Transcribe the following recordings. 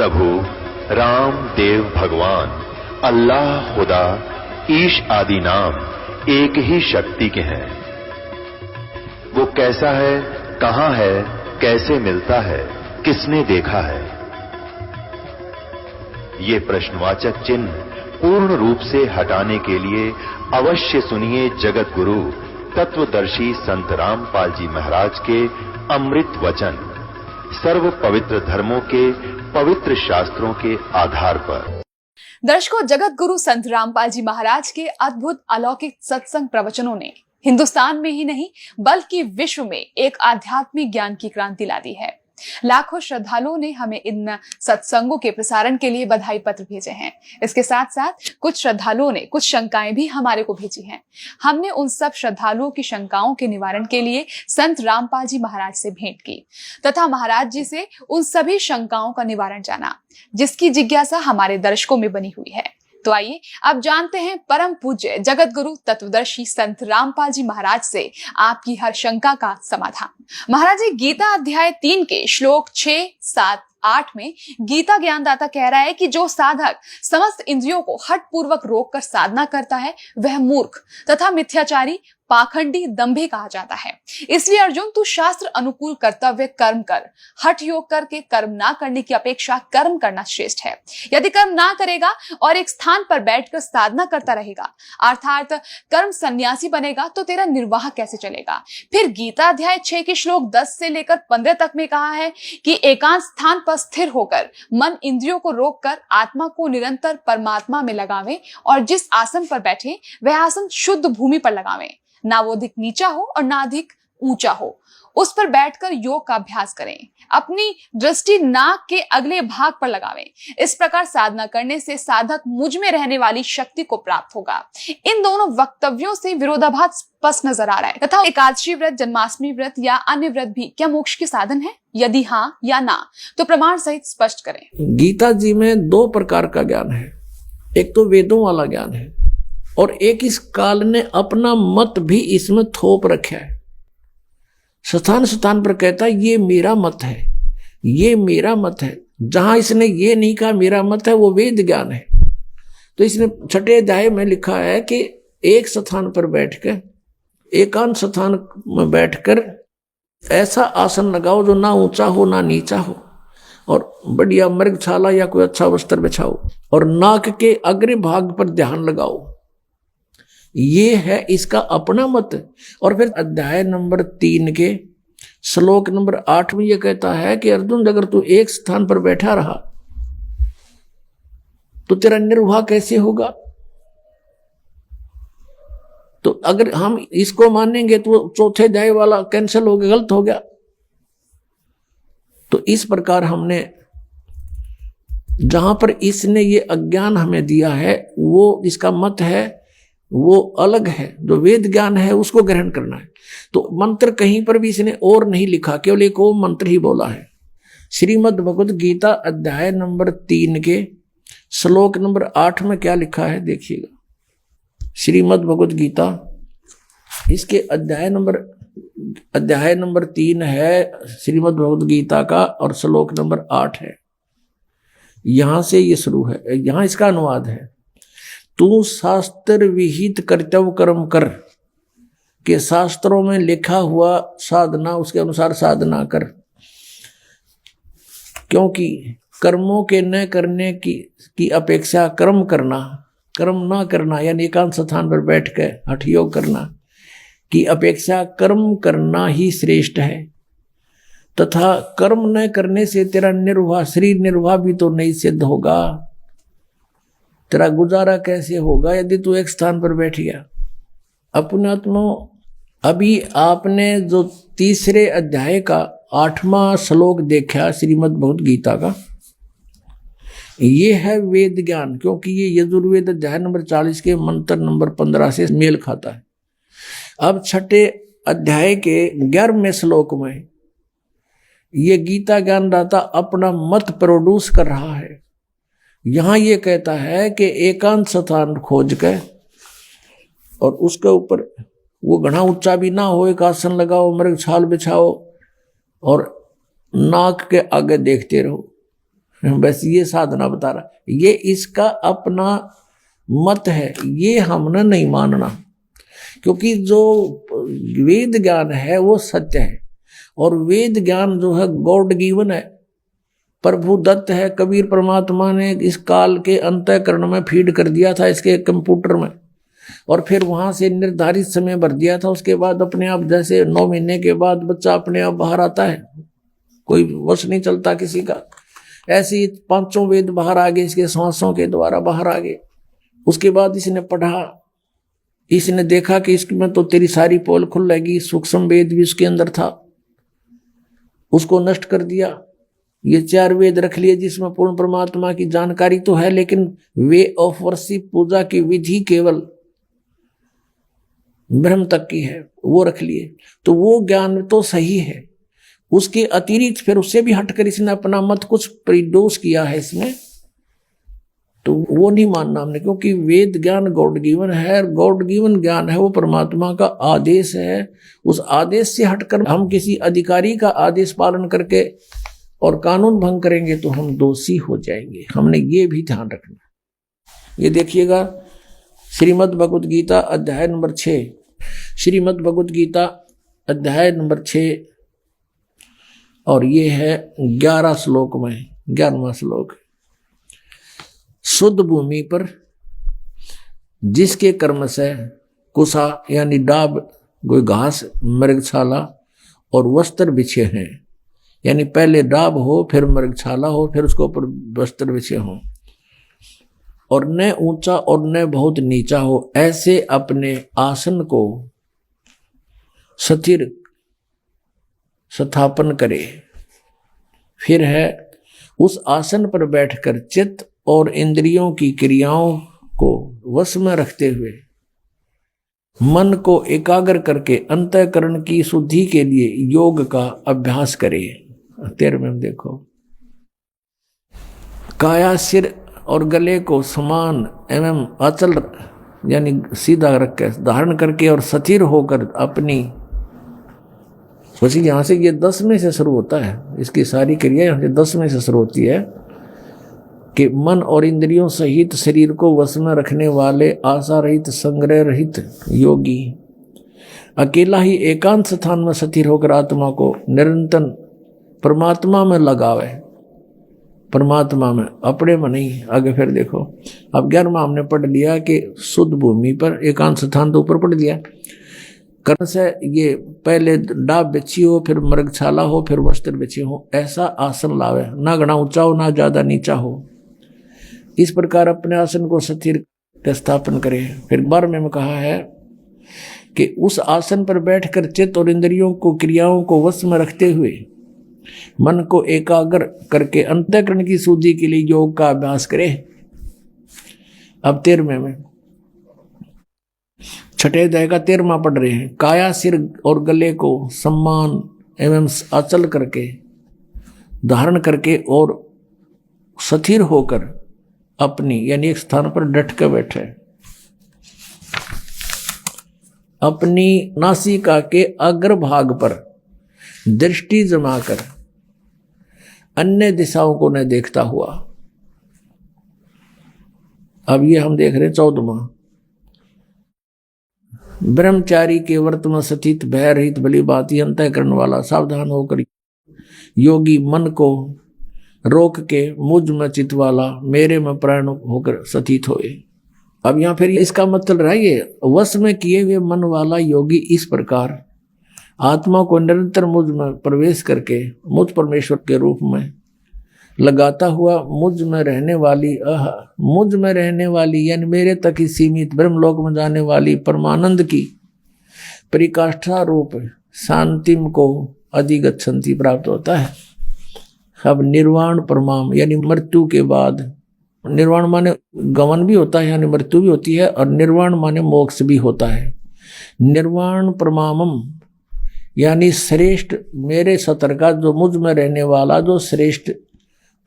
प्रभु राम देव भगवान अल्लाह खुदा ईश आदि नाम एक ही शक्ति के हैं। वो कैसा है, कहां है, कैसे मिलता है, किसने देखा है? ये प्रश्नवाचक चिन्ह पूर्ण रूप से हटाने के लिए अवश्य सुनिए जगत गुरु तत्वदर्शी संत रामपाल जी महाराज के अमृत वचन, सर्व पवित्र धर्मों के पवित्र शास्त्रों के आधार पर। दर्शकों, जगत गुरु संत रामपाल जी महाराज के अद्भुत अलौकिक सत्संग प्रवचनों ने हिंदुस्तान में ही नहीं बल्कि विश्व में एक आध्यात्मिक ज्ञान की क्रांति ला दी है। लाखों श्रद्धालुओं ने हमें इन सत्संगों के प्रसारण के लिए बधाई पत्र भेजे हैं। इसके साथ साथ कुछ श्रद्धालुओं ने कुछ शंकाएं भी हमारे को भेजी हैं। हमने उन सब श्रद्धालुओं की शंकाओं के निवारण के लिए संत रामपाल जी महाराज से भेंट की तथा महाराज जी से उन सभी शंकाओं का निवारण जाना, जिसकी जिज्ञासा हमारे दर्शकों में बनी हुई है। तो आइए अब जानते हैं परम पूज्य जगत गुरु तत्वदर्शी संत रामपाल जी महाराज से आपकी हर शंका का समाधान। महाराज जी, गीता अध्याय 3 के श्लोक 6, 7, 8 में गीता ज्ञानदाता कह रहा है कि जो साधक समस्त इंद्रियों को हठ पूर्वक रोक कर साधना करता है वह मूर्ख तथा मिथ्याचारी, पाखंडी, दंभी कहा जाता है। इसलिए अर्जुन, तू शास्त्र अनुकूल कर्तव्य कर्म कर। हठ योग करके कर्म ना करने की अपेक्षा कर्म करना श्रेष्ठ है। यदि कर्म ना करेगा और एक स्थान पर बैठकर साधना करता रहेगा, अर्थात कर्म सन्यासी बनेगा, तो तेरा निर्वाह कैसे चलेगा? फिर गीता अध्याय 6 के श्लोक 10 से लेकर 15 तक में कहा है कि एकांत स्थान पर स्थिर होकर मन इंद्रियों को रोककर आत्मा को निरंतर परमात्मा में लगावे और जिस आसन पर बैठे वह आसन शुद्ध भूमि पर लगावे, ना वो अधिक नीचा हो और ना अधिक ऊंचा हो। उस पर बैठकर योग का अभ्यास करें। अपनी दृष्टि नाक के अगले भाग पर लगावें। इस प्रकार साधना करने से साधक मुझ में रहने वाली शक्ति को प्राप्त होगा। इन दोनों वक्तव्यों से विरोधाभास स्पष्ट नजर आ रहा है। तथा एकादशी व्रत, जन्माष्टमी व्रत या अन्य व्रत भी क्या मोक्ष के साधन है? यदि हाँ या ना तो प्रमाण सहित स्पष्ट करें। गीता जी में 2 प्रकार का ज्ञान है। एक तो वेदों वाला ज्ञान है और एक इस काल ने अपना मत भी इसमें थोप रखा है। स्थान स्थान पर कहता है ये मेरा मत है, ये मेरा मत है। जहां इसने ये नहीं कहा मेरा मत है, वो वेद ज्ञान है। तो इसने 6ठे अध्याय में लिखा है कि एक स्थान पर बैठकर, एकांत स्थान में बैठकर ऐसा आसन लगाओ जो ना ऊंचा हो ना नीचा हो, और बढ़िया मृगशाला या कोई अच्छा वस्त्र बिछाओ और नाक के अग्र भाग पर ध्यान लगाओ। ये है इसका अपना मत। और फिर अध्याय नंबर 3 के श्लोक नंबर 8 में यह कहता है कि अर्जुन, अगर तू एक स्थान पर बैठा रहा तो तेरा निर्वाह कैसे होगा? तो अगर हम इसको मानेंगे तो चौथे अध्याय वाला कैंसिल हो गया, गलत हो गया। तो इस प्रकार हमने जहां पर इसने ये अज्ञान हमें दिया है, वो इसका मत है वो अलग है। जो वेद ज्ञान है उसको ग्रहण करना है। तो मंत्र कहीं पर भी इसने और नहीं लिखा, केवल एक वो मंत्र ही बोला है। श्रीमद् भगवद गीता अध्याय नंबर 3 के श्लोक नंबर 8 में क्या लिखा है देखिएगा। श्रीमद् भगवद गीता इसके अध्याय नंबर 3 है श्रीमद् भगवद गीता का, और श्लोक नंबर 8 है। यहां से ये शुरू है, यहां इसका अनुवाद है। तू शास्त्र विहित कर्तव्य कर्म कर, के शास्त्रों में लिखा हुआ साधना उसके अनुसार साधना कर, क्योंकि कर्मों के न करने की अपेक्षा कर्म ना करना यानी एकांत स्थान पर बैठ कर हठ योग करना की अपेक्षा कर्म करना ही श्रेष्ठ है। तथा कर्म न करने से तेरा निर्वाह, शरीर निर्वाह भी तो नहीं सिद्ध होगा। तेरा गुजारा कैसे होगा यदि तू एक स्थान पर बैठ गया? अपने आत्मा, अभी आपने जो 3रे अध्याय का 8वां श्लोक देखा श्रीमद् भगवद गीता का, ये है वेद ज्ञान, क्योंकि ये यजुर्वेद अध्याय नंबर 40 के मंत्र नंबर 15 से मेल खाता है। अब 6ठे अध्याय के 11वें श्लोक में ये गीता ज्ञानदाता अपना मत प्रोड्यूस कर रहा है। यहां ये कहता है कि एकांत स्थान खोज के और उसके ऊपर वो घना ऊंचा भी ना हो, एक आसन लगाओ, मृग छाल बिछाओ और नाक के आगे देखते रहो। बस ये साधना बता रहा, ये इसका अपना मत है, ये हमने नहीं मानना, क्योंकि जो वेद ज्ञान है वो सत्य है, और वेद ज्ञान जो है गॉड गिवन है, प्रभु दत्त है। कबीर परमात्मा ने इस काल के अंतःकरण में फीड कर दिया था इसके कंप्यूटर में, और फिर वहां से निर्धारित समय भर दिया था। उसके बाद अपने आप, जैसे 9 महीने के बाद बच्चा अपने आप बाहर आता है, कोई वश नहीं चलता किसी का, ऐसे ही 5 वेद बाहर आ गए, इसके श्वासों के द्वारा बाहर आ गए। उसके बाद इसने पढ़ा, इसने देखा कि इसमें तो तेरी सारी पोल खुलेगी, सूक्ष्म वेद भी उसके अंदर था, उसको नष्ट कर दिया। ये 4 वेद रख लिए जिसमें पूर्ण परमात्मा की जानकारी तो है, लेकिन वे ऑफ वर्शिप, पूजा की विधि केवल ब्रह्म तक की है, वो रख लिए। तो वो ज्ञान तो सही है, उसके अतिरिक्त फिर उससे भी हटकर इसने अपना मत कुछ परिडोष किया है इसमें, तो वो नहीं मानना हमने, क्योंकि वेद ज्ञान गॉड गिवन है, गॉड गिवन ज्ञान है, वो परमात्मा का आदेश है। उस आदेश से हटकर हम किसी अधिकारी का आदेश पालन करके और कानून भंग करेंगे तो हम दोषी हो जाएंगे, हमने ये भी ध्यान रखना। ये देखिएगा श्रीमद् भगवद गीता अध्याय नंबर 6, श्रीमद् भगवद गीता अध्याय नंबर 6, और ये है 11 श्लोक में 11वां श्लोक। शुद्ध भूमि पर जिसके कर्म से कुसा यानी डाब, कोई घास, मृगशाला और वस्त्र बिछे हैं, यानी पहले डाब हो, फिर मृगशाला हो, फिर उसके ऊपर वस्त्र बिछे हो, और न ऊंचा और न बहुत नीचा हो, ऐसे अपने आसन को स्थिर स्थापन करे। फिर है उस आसन पर बैठकर चित्त और इंद्रियों की क्रियाओं को वश में रखते हुए मन को एकाग्र करके अंतःकरण की शुद्धि के लिए योग का अभ्यास करे। 13वें में देखो, काया, सिर और गले को समान एवं अचल यानी सीधा रख के धारण करके और स्थिर होकर अपनी, वैसे यहाँ से ये 10 में से शुरू होता है, इसकी सारी क्रिया यहाँ से 10 में से शुरू होती है कि मन और इंद्रियों सहित शरीर को वश में रखने वाले आशा रहित, संग्रह रहित योगी अकेला ही एकांत स्थान में स्थिर होकर आत्मा को निरंतर परमात्मा में लगावे, परमात्मा में, अपने में नहीं। आगे फिर देखो, अब 11वां हमने पढ़ लिया कि शुद्ध भूमि पर एकांत स्थान तो ऊपर पढ़ दिया। कर्म से ये पहले डाब बिछी हो, फिर मृगशाला हो, फिर वस्त्र बिछे हो, ऐसा आसन लावे, ना घना ऊंचा हो ना ज्यादा नीचा हो। इस प्रकार अपने आसन को स्थिर स्थापन करे। फिर 12वें में कहा है कि उस आसन पर बैठकर चित्त और इंद्रियों को, क्रियाओं को वश में रखते हुए मन को एकाग्र करके अंतःकरण की शुद्धि के लिए योग का अभ्यास करे। अब 13वें में, छठे अध्याय का 13वां पढ़ रहे हैं। काया, सिर और गले को सम्मान एवं अचल करके धारण करके और स्थिर होकर अपनी यानी एक स्थान पर डट कर बैठे। अपनी नासिका के अग्रभाग पर दृष्टि जमाकर अन्य दिशाओं को न देखता हुआ। अब ये हम देख रहे हैं 14वां, ब्रह्मचारी के व्रत में स्थित भय रहित भली भांति अंतःकरण वाला सावधान होकर योगी मन को रोक के मुझ में चित वाला मेरे में प्राण होकर स्थित होए। अब यहाँ फिर इसका मतलब रहा ये वश में किए हुए मन वाला योगी इस प्रकार आत्मा को निरंतर मुझ में प्रवेश करके मुझ परमेश्वर के रूप में लगाता हुआ मुझ में रहने वाली यानी मेरे तक ही सीमित ब्रह्मलोक में जाने वाली परमानंद की परिकाष्ठा रूप शांतिम को अधिगच्छन्ति प्राप्त होता है। अब निर्वाण परमाम यानी मृत्यु के बाद, निर्वाण माने गमन भी होता है यानी मृत्यु भी होती है, और निर्वाण माने मोक्ष भी होता है। निर्वाण परमामम यानी श्रेष्ठ मेरे सतर का जो मुझ में रहने वाला जो श्रेष्ठ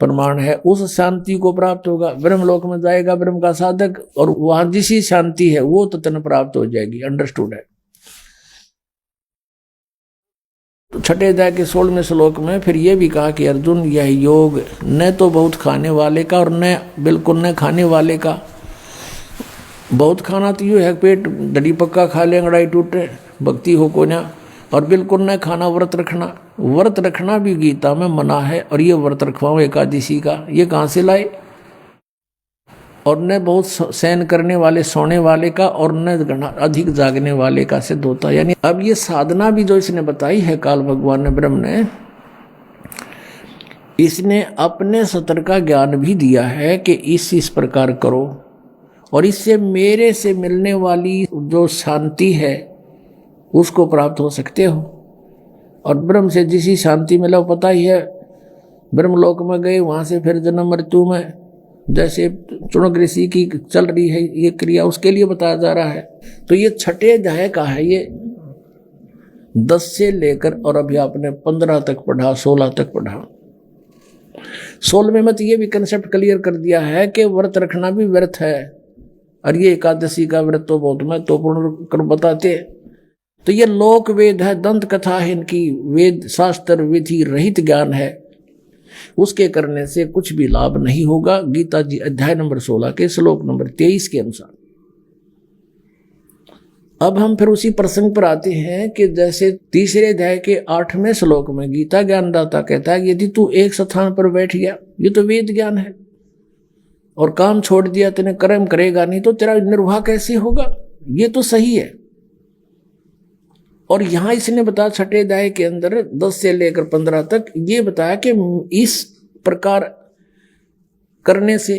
प्रमाण है, उस शांति को प्राप्त होगा। ब्रह्मलोक में जाएगा ब्रह्म का साधक, और वहां जिसी शांति है वो तन प्राप्त हो जाएगी। अंडरस्टूड है। छठे अध्याय के 16वें श्लोक में फिर ये भी कहा कि अर्जुन, यह योग न तो बहुत खाने वाले का और न बिल्कुल न खाने वाले का। बहुत खाना तो यूँ है पेट डडी पक्का खा ले अंगड़ाई टूटे, भक्ति हो को ना। और बिल्कुल न खाना, व्रत रखना। व्रत रखना भी गीता में मना है। और ये व्रत रखवाओ एकादशी का, ये कहाँ से लाए? और न बहुत सहन करने वाले, सोने वाले का, और न अधिक जागने वाले का सिद्ध होता। यानी अब ये साधना भी जो इसने बताई है काल भगवान ने, ब्रह्म ने, इसने अपने सतर का ज्ञान भी दिया है कि इस प्रकार करो और इससे मेरे से मिलने वाली जो शांति है उसको प्राप्त हो सकते हो। और ब्रह्म से जिसी शांति मिला पता ही है, ब्रह्मलोक में गए, वहां से फिर जन्म मृत्यु में जैसे चुनक ऋषि की चल रही है ये क्रिया, उसके लिए बताया जा रहा है। तो ये छठे अध्याय का है, ये 10 से लेकर और अभी आपने 15 तक पढ़ा, 16 तक पढ़ा। 16वें में तो ये भी कंसेप्ट क्लियर कर दिया है कि व्रत रखना भी व्यर्थ है। और ये एकादशी का व्रत तो बहुत महत्वपूर्ण कर बताते। तो ये लोक वेद है, दंत कथा है इनकी, वेद शास्त्र विधि रहित ज्ञान है, उसके करने से कुछ भी लाभ नहीं होगा। गीता जी अध्याय नंबर 16 के श्लोक नंबर 23 के अनुसार। अब हम फिर उसी प्रसंग पर आते हैं कि जैसे तीसरे अध्याय के 8वें श्लोक में गीता ज्ञानदाता कहता है, यदि तू एक स्थान पर बैठ गया, ये तो वेद ज्ञान है, और काम छोड़ दिया, तेने कर्म करेगा नहीं, तो तेरा निर्वाह कैसे होगा? ये तो सही है। और यहां इसने बताया छठे अध्याय के अंदर 10 से लेकर 15 तक ये बताया कि इस प्रकार करने से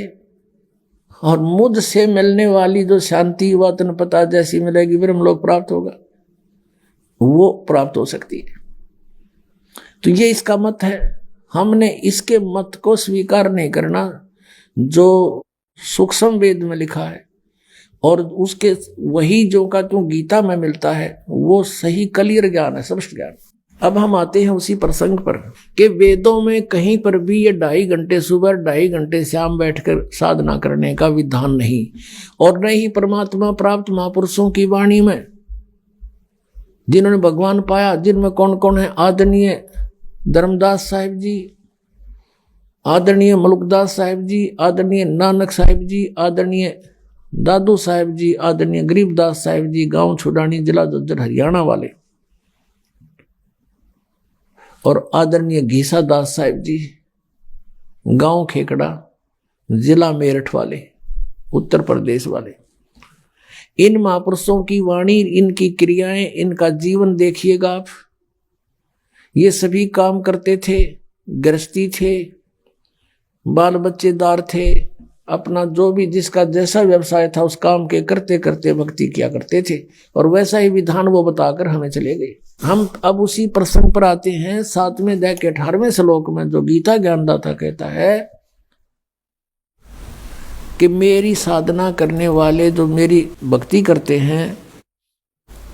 और मुझ से मिलने वाली जो शांति व तन पता जैसी मिलेगी, ब्रह्मलोक प्राप्त होगा, वो प्राप्त हो सकती है। तो ये इसका मत है। हमने इसके मत को स्वीकार नहीं करना जो सूक्ष्म वेद में लिखा है, और उसके वही जो का क्यों गीता में मिलता है वो सही क्लियर ज्ञान है, स्पष्ट ज्ञान। अब हम आते हैं उसी प्रसंग पर कि वेदों में कहीं पर भी ये 2.5 घंटे सुबह 2.5 घंटे शाम बैठकर साधना करने का विधान नहीं, और न ही परमात्मा प्राप्त महापुरुषों की वाणी में जिन्होंने भगवान पाया, जिनमें कौन कौन है? आदरणीय धर्मदास साहिब जी, आदरणीय मलुकदास साहिब जी, आदरणीय नानक साहिब जी, आदरणीय दादू साहिब जी, आदरणीय गरीबदास साहिब जी, गांव छुडानी, जिला जज्जर हरियाणा वाले, और आदरणीय घीसा दास साहिब जी, गांव खेकड़ा, जिला मेरठ वाले, उत्तर प्रदेश वाले। इन महापुरुषों की वाणी, इनकी क्रियाएं, इनका जीवन देखिएगा आप। ये सभी काम करते थे, गृहस्थी थे, बाल बच्चेदार थे, अपना जो भी जिसका जैसा व्यवसाय था उस काम के करते करते भक्ति किया करते थे, और वैसा ही विधान वो बताकर हमें चले गए। हम अब उसी प्रसंग पर आते हैं 7वें अध्याय के 18वें श्लोक में, जो गीता ज्ञानदाता कहता है कि मेरी साधना करने वाले जो मेरी भक्ति करते हैं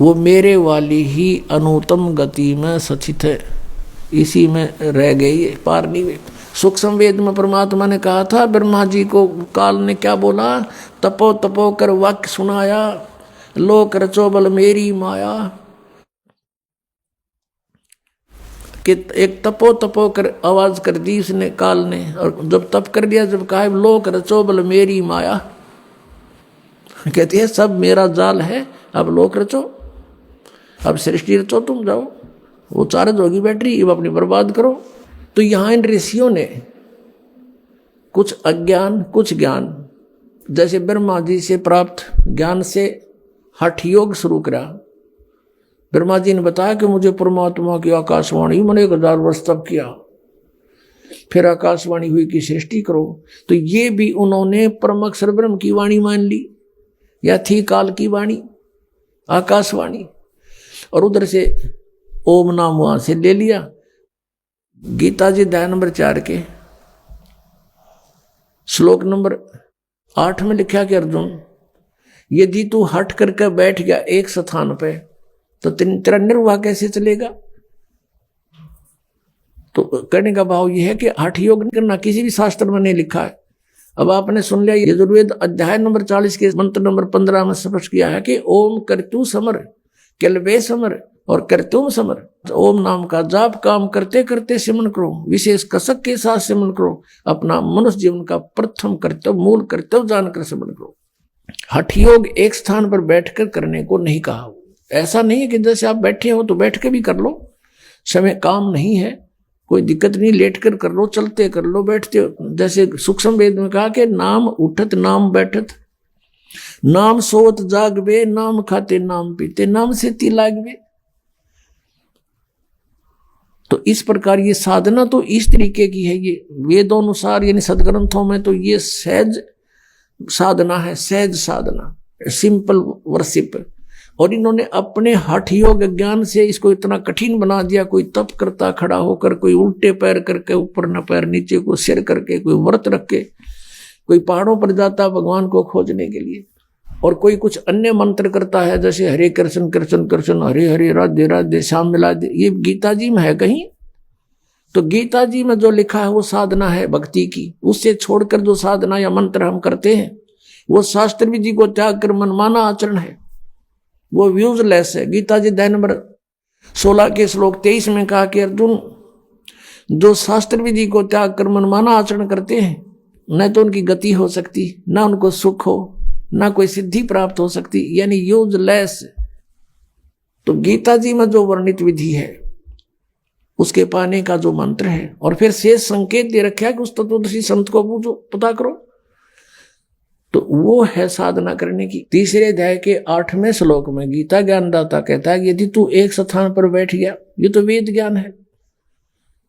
वो मेरे वाली ही अनुत्तम गति में सचित है, इसी में रह गई, पार नहीं हुई। सूक्ष्म वेद में परमात्मा ने कहा था ब्रह्मा जी को, काल ने क्या बोला? तपो तपो कर वाक्य सुनाया, लोक रचो बल मेरी माया। कि एक तपो तपो कर आवाज कर दी उसने, काल ने, और जब तप कर दिया, जब कहा लोक रचो बल मेरी माया, कहती है सब मेरा जाल है, अब लोक रचो, अब सृष्टि रचो, तुम जाओ, वो चार्ज होगी बैटरी, अब अपनी बर्बाद करो। तो यहां इन ऋषियों ने कुछ अज्ञान कुछ ज्ञान, जैसे ब्रह्मा जी से प्राप्त ज्ञान से हठ योग शुरू करा। ब्रह्मा जी ने बताया कि मुझे परमात्मा की आकाशवाणी, मैंने 1000 वर्ष तप किया, फिर आकाशवाणी हुई कि सृष्टि करो। तो ये भी उन्होंने परम अक्षर ब्रह्म की वाणी मान ली, या थी काल की वाणी, आकाशवाणी, और उधर से ओम नाम वहां से ले लिया। गीता जी अध्याय नंबर 4 के श्लोक नंबर 8 में लिखा कि अर्जुन, यदि तू हट करके बैठ गया एक स्थान पे, तो तेरा निर्वाह कैसे चलेगा? तो कहने का भाव यह है कि हठ योग नहीं करना किसी भी शास्त्र में नहीं लिखा है। अब आपने सुन लिया, यजुर्वेद अध्याय नंबर 40 के मंत्र नंबर 15 में स्पष्ट किया है कि ओम कर तू समर, किलबे समर, और करतुम समर। ओम नाम का जाप काम करते करते सिमरण करो, विशेष कसक के साथ सिमरण करो, अपना मनुष्य जीवन का प्रथम कर्तव्य मूल कर्तव्य जानकर सिमरण करो। हठ योग एक स्थान पर बैठकर करने को नहीं कहा। ऐसा नहीं है कि जैसे आप बैठे हो तो बैठ के भी कर लो, समय काम नहीं है, कोई दिक्कत नहीं, लेट कर कर लो, चलते कर लो, बैठते हो। जैसे सूक्ष्म वेद में कहा कि नाम उठत नाम बैठत, नाम सोत जागवे, नाम खाते नाम पीते, नाम से ती लागवे। तो इस प्रकार ये साधना तो इस तरीके की है, ये वेदों अनुसार यानी सदग्रंथों में तो ये सहज साधना है, सहज साधना, सिंपल वर्शिप। और इन्होंने अपने हठ योग ज्ञान से इसको इतना कठिन बना दिया। कोई तप करता खड़ा होकर, कोई उल्टे पैर करके, ऊपर न पैर नीचे को सिर करके, कोई व्रत रख के, कोई पहाड़ों पर जाता भगवान को खोजने के लिए, और कोई कुछ अन्य मंत्र करता है जैसे हरे कृष्ण कृष्ण कृष्ण हरे हरे राधे राधे श्याम मिला दे। ये गीता जी में है कहीं? तो गीता जी में जो लिखा है वो साधना है भक्ति की। उससे छोड़कर जो साधना या मंत्र हम करते हैं वो शास्त्र विधि को त्याग कर मनमाना आचरण है, वो यूजलेस है। गीता जी अध्याय नंबर 16 के श्लोक 23 में कहा कि अर्जुन, जो शास्त्र विधि को त्याग कर मनमाना आचरण करते हैं, न तो उनकी गति हो सकती, ना उनको सुख हो, ना कोई सिद्धि प्राप्त हो सकती, यानी यूजलेस। तो गीता जी में जो वर्णित विधि है उसके पाने का जो मंत्र है, और फिर शेष संकेत दे रखा है कि उस तत्वदर्शी संत को पूछो, पता करो, तो वो है साधना करने की। तीसरे अध्याय के 8वें श्लोक में गीता ज्ञानदाता कहता है, यदि तू एक स्थान पर बैठ गया, ये तो वेद ज्ञान है,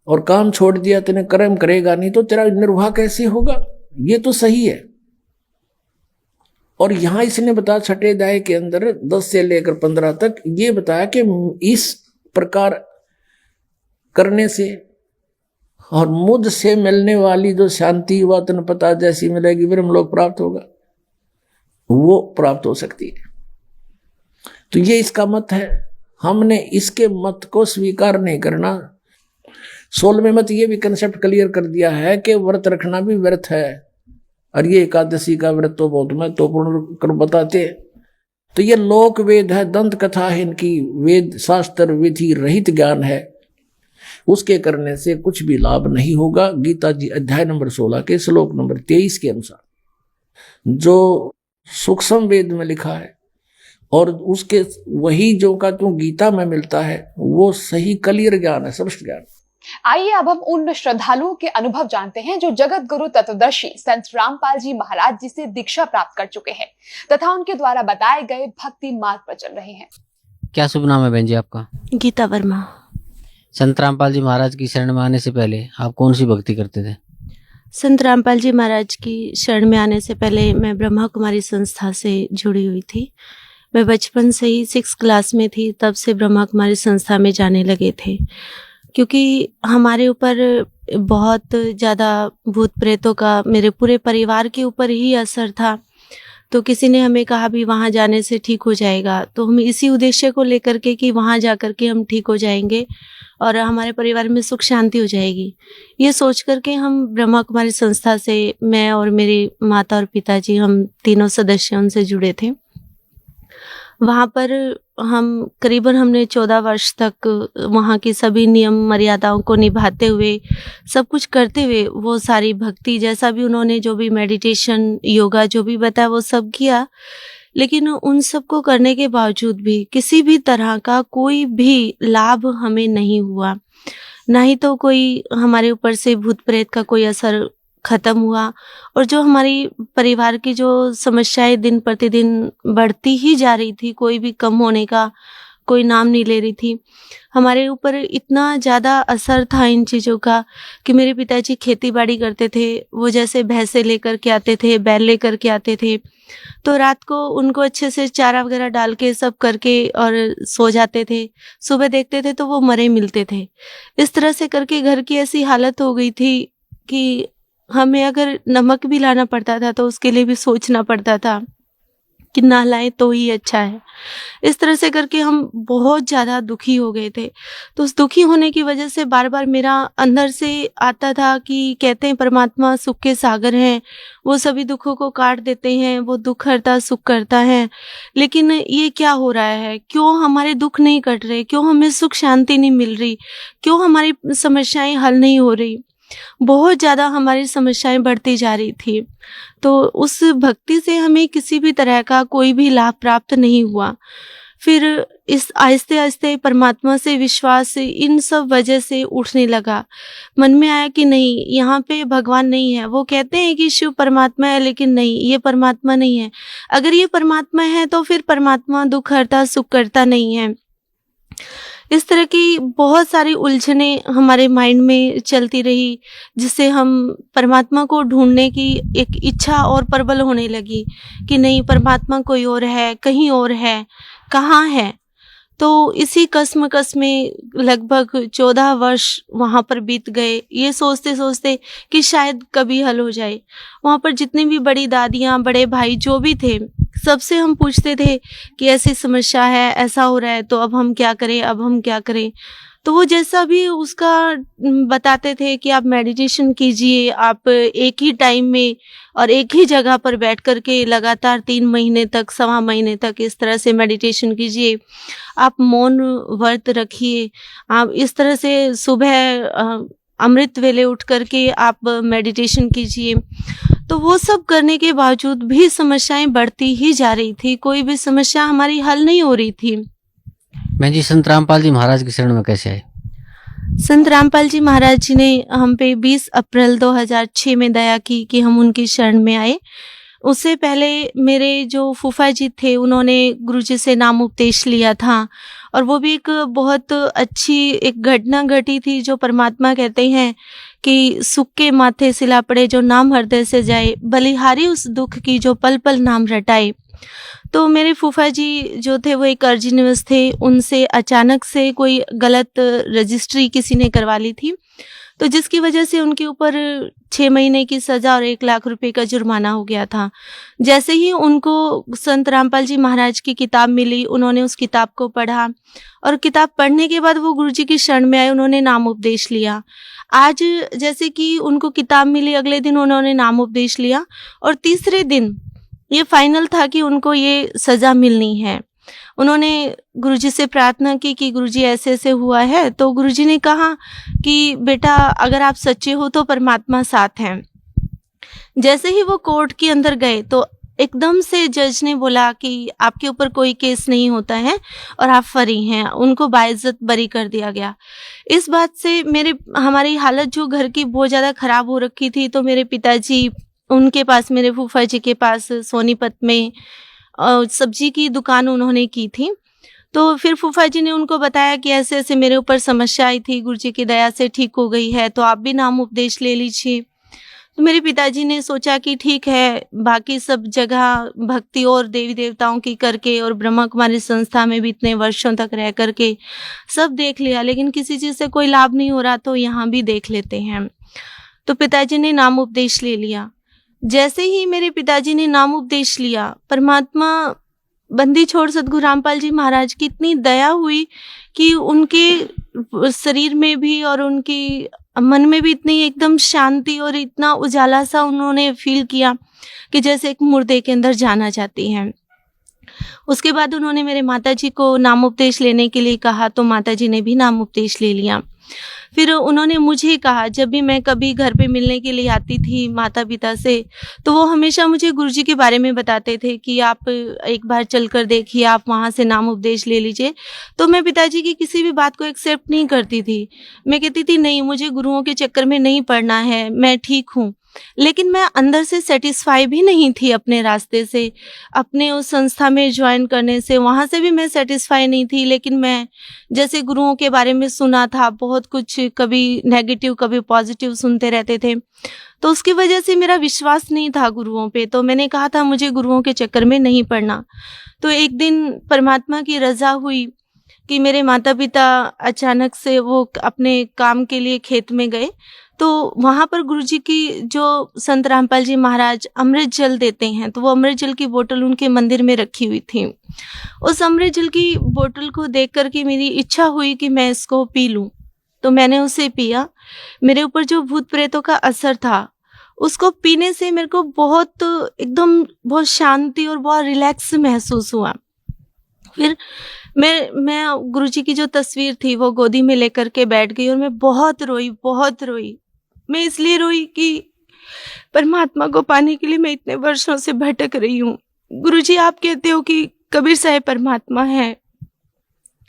और काम छोड़ दिया, तेने कर्म करेगा नहीं, तो तेरा निर्वाह कैसे होगा? ये तो सही है। और यहां इसने बताया 6ठे अध्याय के अंदर 10 से लेकर 15 तक ये बताया कि इस प्रकार करने से और मुझ से मिलने वाली जो शांति व तन पता जैसी मिलेगी, ब्रह्मलोक प्राप्त होगा, वो प्राप्त हो सकती है। तो ये इसका मत है। हमने इसके मत को स्वीकार नहीं करना। 16वें मत ये भी कंसेप्ट क्लियर कर दिया है कि व्रत रखना भी व्यर्थ है, और ये एकादशी का व्रत तो बहुत महत्वपूर्ण कर बताते। तो ये लोक वेद है, दंत कथा है इनकी, वेद शास्त्र विधि रहित ज्ञान है, उसके करने से कुछ भी लाभ नहीं होगा। गीता जी अध्याय नंबर 16 के श्लोक नंबर 23 के अनुसार जो सूक्ष्म वेद में लिखा है, और उसके वही जो का तो गीता में मिलता है, वो सही क्लियर ज्ञान है, स्पष्ट ज्ञान। आइए अब हम उन श्रद्धालुओं के अनुभव जानते हैं जो जगत गुरु तत्वदर्शी संत रामपाल जी महाराज जी से दीक्षा प्राप्त कर चुके हैं तथा उनके द्वारा बताए गए भक्ति मार्ग पर चल रहे हैं। क्या शुभ नाम है बहन जी आपका? गीता वर्मा। संत रामपाल जी महाराज की शरण में आने से पहले आप कौन सी भक्ति करते थे? संत रामपाल जी महाराज की शरण में आने से पहले मैं ब्रह्मा कुमारी संस्था से जुड़ी हुई थी। मैं बचपन से ही 6th क्लास में थी, तब से ब्रह्मा कुमारी संस्था में जाने लगे थे, क्योंकि हमारे ऊपर बहुत ज़्यादा भूत प्रेतों का, मेरे पूरे परिवार के ऊपर ही असर था। तो किसी ने हमें कहा भी वहाँ जाने से ठीक हो जाएगा, तो हम इसी उद्देश्य को लेकर के कि वहाँ जा कर के हम ठीक हो जाएंगे और हमारे परिवार में सुख शांति हो जाएगी, ये सोच करके हम ब्रह्मा कुमारी संस्था से, मैं और मेरी माता और पिताजी, हम तीनों सदस्य उनसे जुड़े थे। वहाँ पर हमने 14 वर्ष तक वहाँ की सभी नियम मर्यादाओं को निभाते हुए, सब कुछ करते हुए, वो सारी भक्ति जैसा भी उन्होंने जो भी मेडिटेशन योगा जो भी बताया वो सब किया। लेकिन उन सब को करने के बावजूद भी किसी भी तरह का कोई भी लाभ हमें नहीं हुआ, ना ही तो कोई हमारे ऊपर से भूत प्रेत का कोई असर खत्म हुआ। और जो हमारी परिवार की जो समस्याएं दिन प्रतिदिन बढ़ती ही जा रही थी, कोई भी कम होने का कोई नाम नहीं ले रही थी। हमारे ऊपर इतना ज़्यादा असर था इन चीज़ों का कि मेरे पिताजी खेती बाड़ी करते थे, वो जैसे भैंसे लेकर के आते थे, बैल लेकर के आते थे, तो रात को उनको अच्छे से चारा वगैरह डाल के सब करके और सो जाते थे। सुबह देखते थे तो वो मरे मिलते थे। इस तरह से करके घर की ऐसी हालत हो गई थी कि हमें अगर नमक भी लाना पड़ता था तो उसके लिए भी सोचना पड़ता था। कि ना लाए तो ही अच्छा है। इस तरह से करके हम बहुत ज़्यादा दुखी हो गए थे। तो उस दुखी होने की वजह से बार बार मेरा अंदर से आता था कि कहते हैं परमात्मा सुख के सागर हैं, वो सभी दुखों को काट देते हैं, वो दुख हरता सुख करता है। लेकिन ये क्या हो रहा है, क्यों हमारे दुख नहीं कट रहे, क्यों हमें सुख शांति नहीं मिल रही, क्यों हमारी समस्याएं हल नहीं हो रही। बहुत ज़्यादा हमारी समस्याएं बढ़ती जा रही थी। तो उस भक्ति से हमें किसी भी तरह का कोई भी लाभ प्राप्त नहीं हुआ। फिर इस आहिस्ते आहिस्ते परमात्मा से विश्वास इन सब वजह से उठने लगा। मन में आया कि नहीं, यहाँ पे भगवान नहीं है। वो कहते हैं कि शिव परमात्मा है, लेकिन नहीं, ये परमात्मा नहीं है। अगर ये परमात्मा है तो फिर परमात्मा दुख हरता सुख करता नहीं है। इस तरह की बहुत सारी उलझने हमारे माइंड में चलती रही, जिससे हम परमात्मा को ढूंढने की एक इच्छा और प्रबल होने लगी कि नहीं, परमात्मा कोई और है, कहीं और है, कहाँ है। तो इसी कसमकस में लगभग 14 वर्ष वहाँ पर बीत गए, ये सोचते सोचते कि शायद कभी हल हो जाए। वहाँ पर जितनी भी बड़ी दादियाँ, बड़े भाई जो भी थे, सबसे हम पूछते थे कि ऐसी समस्या है, ऐसा हो रहा है, तो अब हम क्या करें, अब हम क्या करें। तो वो जैसा भी उसका बताते थे कि आप मेडिटेशन कीजिए, आप एक ही टाइम में और एक ही जगह पर बैठ कर के लगातार 3 महीने तक, सवा महीने तक इस तरह से मेडिटेशन कीजिए, आप मौन व्रत रखिए, आप इस तरह से सुबह अमृत वेले उठ करके आप मेडिटेशन कीजिए। तो वो सब करने के बावजूद भी समस्याएं बढ़ती ही जा रही थी, कोई भी समस्या हमारी हल नहीं हो रही थी। मैं जी संत रामपाल जी महाराज की शरण में कैसे आए? संत रामपाल जी महाराज जी ने हम पे 20 अप्रैल 2006 में दया की कि हम उनकी शरण में आए। उससे पहले मेरे जो फूफा जी थे, उन्होंने गुरुजी से नाम उपदेश लिया था, और वो भी एक बहुत अच्छी एक घटना घटी थी, जो परमात्मा कहते हैं कि सुख के माथे सिला पड़े जो नाम हृदय से जाए, बलिहारी उस दुख की जो पल पल नाम रटाए। तो मेरे फूफा जी जो थे वो एक अर्जी निवास थे, उनसे अचानक से कोई गलत रजिस्ट्री किसी ने करवा ली थी, तो जिसकी वजह से उनके ऊपर 6 महीने की सज़ा और 1 लाख रुपए का जुर्माना हो गया था। जैसे ही उनको संत रामपाल जी महाराज की किताब मिली, उन्होंने उस किताब को पढ़ा, और किताब पढ़ने के बाद वो गुरुजी की शरण में आए, उन्होंने नाम उपदेश लिया। आज जैसे कि उनको किताब मिली, अगले दिन उन्होंने नाम उपदेश लिया, और तीसरे दिन ये फाइनल था कि उनको ये सज़ा मिलनी है। उन्होंने गुरुजी से प्रार्थना की कि गुरुजी ऐसे ऐसे हुआ है। तो गुरुजी ने कहा कि बेटा, अगर आप सच्चे हो तो परमात्मा साथ हैं। जैसे ही वो कोर्ट के अंदर गए तो एकदम से जज ने बोला कि आपके ऊपर कोई केस नहीं होता है और आप फरी हैं। उनको बाइज्जत बरी कर दिया गया। इस बात से हमारी हालत जो घर की बहुत ज़्यादा ख़राब हो रखी थी, तो मेरे पिताजी, उनके पास, मेरे फूफा जी के पास सोनीपत में सब्जी की दुकान उन्होंने की थी। तो फिर फूफा जी ने उनको बताया कि ऐसे ऐसे मेरे ऊपर समस्या आई थी, गुरुजी की दया से ठीक हो गई है, तो आप भी नाम उपदेश ले लीजिए। तो मेरे पिताजी ने सोचा कि ठीक है, बाकी सब जगह भक्ति और देवी देवताओं की करके और ब्रह्मा कुमारी संस्था में भी इतने वर्षों तक रह करके सब देख लिया, लेकिन किसी चीज़ से कोई लाभ नहीं हो रहा, तो यहाँ भी देख लेते हैं। तो पिताजी ने नाम उपदेश ले लिया। जैसे ही मेरे पिताजी ने नाम उपदेश लिया, परमात्मा बंदी छोड़ सद्गुरु रामपाल जी महाराज की इतनी दया हुई कि उनके शरीर में भी और उनकी मन में भी इतनी एकदम शांति और इतना उजाला सा उन्होंने फील किया कि जैसे एक मुर्दे के अंदर जाना चाहती हैं। उसके बाद उन्होंने मेरे माताजी को नाम उपदेश लेने के लिए कहा, तो माताजी ने भी नाम उपदेश ले लिया। फिर उन्होंने मुझे कहा, जब भी मैं कभी घर पे मिलने के लिए आती थी माता पिता से, तो वो हमेशा मुझे गुरुजी के बारे में बताते थे कि आप एक बार चल कर देखिए, आप वहाँ से नाम उपदेश ले लीजिए। तो मैं पिताजी की किसी भी बात को एक्सेप्ट नहीं करती थी। मैं कहती थी नहीं, मुझे गुरुओं के चक्कर में नहीं पड़ना है, मैं ठीक हूँ। लेकिन मैं अंदर से सेटिस्फाई भी नहीं थी अपने रास्ते से, अपने उस संस्था में ज्वाइन करने से, वहाँ से भी मैं सेटिस्फाई नहीं थी। लेकिन मैं जैसे गुरुओं के बारे में सुना था बहुत कुछ, कभी नेगेटिव कभी पॉजिटिव सुनते रहते थे, तो उसकी वजह से मेरा विश्वास नहीं था गुरुओं पे। तो मैंने कहा था मुझे गुरुओं के चक्कर में नहीं पड़ना। तो एक दिन परमात्मा की रज़ा हुई कि मेरे माता पिता अचानक से वो अपने काम के लिए खेत में गए, तो वहाँ पर गुरुजी की जो संत रामपाल जी महाराज अमृत जल देते हैं, तो वो अमृत जल की बोतल उनके मंदिर में रखी हुई थी। उस अमृत जल की बोतल को देख कर के मेरी इच्छा हुई कि मैं इसको पी लूँ, तो मैंने उसे पिया। मेरे ऊपर जो भूत प्रेतों का असर था, उसको पीने से मेरे को बहुत शांति और बहुत रिलैक्स महसूस हुआ। फिर मैं गुरुजी की जो तस्वीर थी वो गोदी में लेकर के बैठ गई और मैं बहुत रोई। मैं इसलिए रोई कि परमात्मा को पाने के लिए मैं इतने वर्षों से भटक रही हूँ। गुरुजी, आप कहते हो कि कबीर साहब परमात्मा है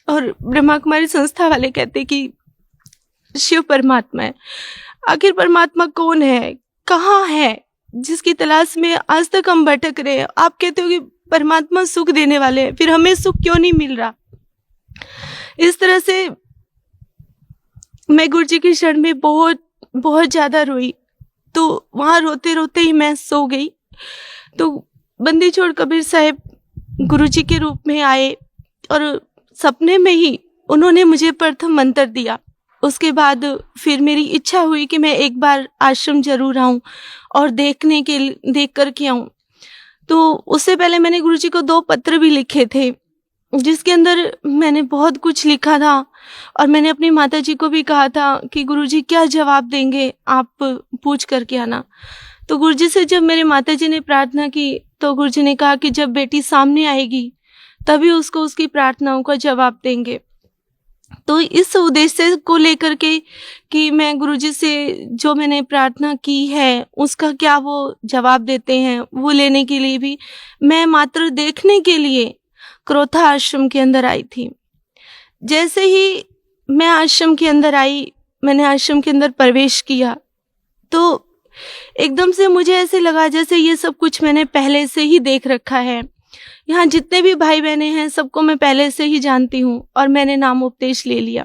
और ब्रह्मा कुमारी संस्था वाले कहते हैं कि शिव परमात्मा है। आखिर परमात्मा कौन है, कहाँ है, जिसकी तलाश में आज तक हम भटक रहे हैं? आप कहते हो कि परमात्मा सुख देने वाले हैं, फिर हमें सुख क्यों नहीं मिल रहा? इस तरह से मैं गुरुजी की शरण में बहुत ज्यादा रोई। तो वहां रोते रोते ही मैं सो गई। तो बंदी छोड़ कबीर साहब गुरुजी के रूप में आए और सपने में ही उन्होंने मुझे प्रथम मंत्र दिया। उसके बाद फिर मेरी इच्छा हुई कि मैं एक बार आश्रम जरूर आऊं और देख कर के आऊं। तो उससे पहले मैंने गुरुजी को 2 पत्र भी लिखे थे, जिसके अंदर मैंने बहुत कुछ लिखा था और मैंने अपनी माताजी को भी कहा था कि गुरुजी क्या जवाब देंगे, आप पूछ करके आना। तो गुरुजी से जब मेरे माताजी ने प्रार्थना की तो गुरुजी ने कहा कि जब बेटी सामने आएगी तभी उसको उसकी प्रार्थनाओं का जवाब देंगे। तो इस उद्देश्य को लेकर के कि मैं गुरुजी से जो मैंने प्रार्थना की है उसका क्या वो जवाब देते हैं, वो लेने के लिए भी मैं मात्र देखने के लिए क्रोथा आश्रम के अंदर आई थी। जैसे ही मैं आश्रम के अंदर आई, मैंने आश्रम के अंदर प्रवेश किया, तो एकदम से मुझे ऐसे लगा जैसे ये सब कुछ मैंने पहले से ही देख रखा है। यहाँ जितने भी भाई बहने हैं सबको मैं पहले से ही जानती हूँ और मैंने नाम उपदेश ले लिया।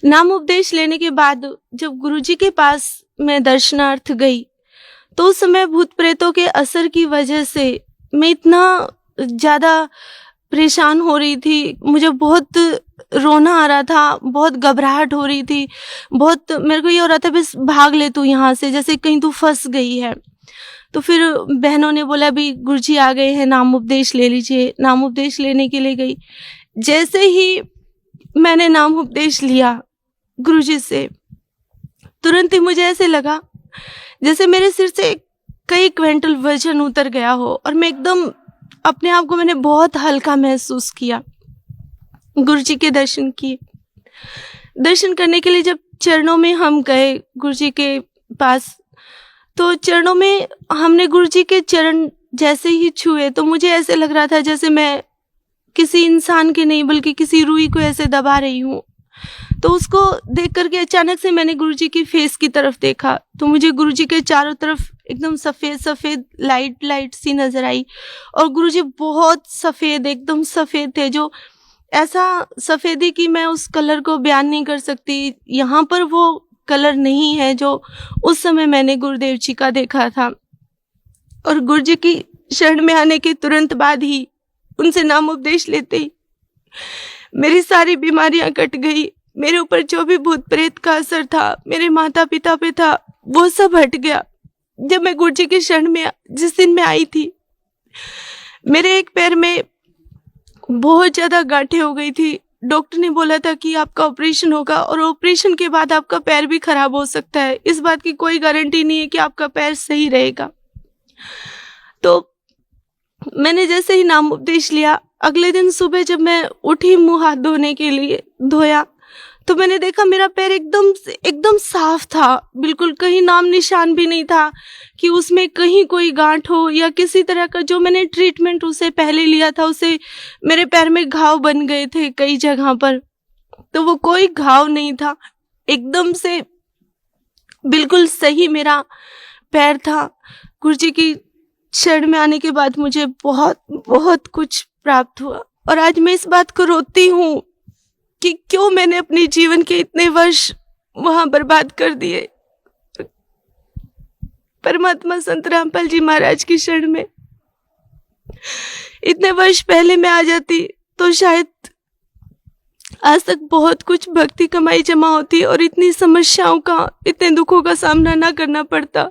नाम उपदेश लेने के बाद जब गुरुजी के पास मैं दर्शनार्थ गई तो उस समय भूत प्रेतों के असर की वजह से मैं इतना ज़्यादा परेशान हो रही थी, मुझे बहुत रोना आ रहा था, बहुत घबराहट हो रही थी, बहुत मेरे को ये हो रहा था बस भाग ले तू यहाँ से, जैसे कहीं तू फंस गई है। तो फिर बहनों ने बोला भी गुरुजी आ गए हैं, नाम उपदेश ले लीजिए। नाम उपदेश लेने के लिए गई। जैसे ही मैंने नाम उपदेश लिया गुरुजी से, तुरंत ही मुझे ऐसे लगा जैसे मेरे सिर से कई क्विंटल वजन उतर गया हो और मैं एकदम अपने आप को मैंने बहुत हल्का महसूस किया। गुरुजी के दर्शन किए। दर्शन करने के लिए जब चरणों में हम गए गुरुजी के पास, तो चरणों में हमने गुरुजी के चरण जैसे ही छुए तो मुझे ऐसे लग रहा था जैसे मैं किसी इंसान के नहीं बल्कि किसी रूई को ऐसे दबा रही हूँ। तो उसको देख करके अचानक से मैंने गुरुजी की फेस की तरफ देखा तो मुझे गुरुजी के चारों तरफ एकदम सफ़ेद लाइट सी नजर आई और गुरुजी बहुत सफ़ेद, एकदम सफ़ेद थे, जो ऐसा सफ़ेदी कि मैं उस कलर को बयान नहीं कर सकती। यहाँ पर वो कलर नहीं है जो उस समय मैंने गुरुदेव जी का देखा था। और गुरुजी की शरण में आने के तुरंत बाद ही उनसे नाम उपदेश लेते ही मेरी सारी बीमारियां कट गई। मेरे ऊपर जो भी भूत प्रेत का असर था, मेरे माता पिता पे था, वो सब हट गया। जब मैं गुरुजी की शरण में जिस दिन मैं आई थी, मेरे एक पैर में बहुत ज्यादा गांठें हो गई थी। डॉक्टर ने बोला था कि आपका ऑपरेशन होगा और ऑपरेशन के बाद आपका पैर भी खराब हो सकता है, इस बात की कोई गारंटी नहीं है कि आपका पैर सही रहेगा। तो मैंने जैसे ही नाम उपदेश लिया, अगले दिन सुबह जब मैं उठी मुंह हाथ धोने के लिए धोया तो मैंने देखा मेरा पैर एकदम साफ था, बिल्कुल कहीं नाम निशान भी नहीं था कि उसमें कहीं कोई गांठ हो या किसी तरह का जो मैंने ट्रीटमेंट उसे पहले लिया था उसे मेरे पैर में घाव बन गए थे कई जगह पर, तो वो कोई घाव नहीं था। एकदम से बिल्कुल सही मेरा पैर था। गुरुजी की शरण में आने के बाद मुझे बहुत कुछ प्राप्त हुआ और आज मैं इस बात को रोती हूँ कि क्यों मैंने अपने जीवन के इतने वर्ष वहां बर्बाद कर दिए। परमात्मा संत रामपाल जी महाराज की शरण में इतने वर्ष पहले मैं आ जाती तो शायद आज तक बहुत कुछ भक्ति कमाई जमा होती और इतनी समस्याओं का, इतने दुखों का सामना ना करना पड़ता।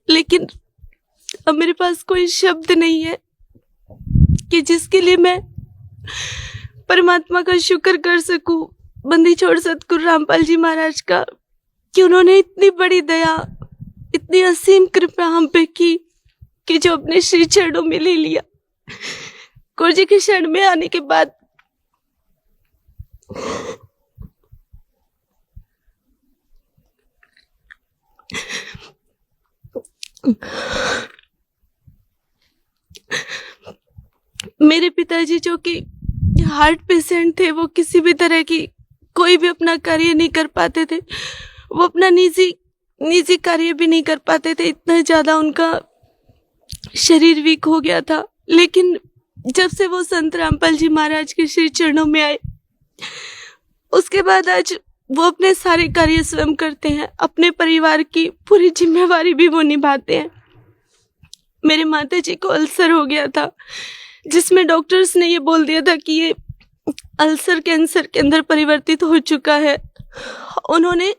लेकिन अब मेरे पास कोई शब्द नहीं है कि जिसके लिए मैं परमात्मा का शुक्र कर सकूं, बंदी छोड़ सतगुरु रामपाल जी महाराज का, कि उन्होंने इतनी बड़ी दया, इतनी असीम कृपा हम पे की कि जो अपने श्री चरणों में ले लिया। गुरु जी के शरण में आने के बाद मेरे पिताजी जो कि हार्ट पेशेंट थे, वो किसी भी तरह की कोई भी अपना कार्य नहीं कर पाते थे। वो अपना निजी कार्य भी नहीं कर पाते थे, इतना ज़्यादा उनका शरीर वीक हो गया था। लेकिन जब से वो संत रामपाल जी महाराज के श्री चरणों में आए, उसके बाद आज वो अपने सारे कार्य स्वयं करते हैं। अपने परिवार की पूरी जिम्मेवारी भी वो निभाते हैं। मेरे माता जी को अल्सर हो गया था, जिसमें डॉक्टर्स ने ये बोल दिया था कि ये अल्सर कैंसर के अंदर परिवर्तित हो चुका है। उन्होंने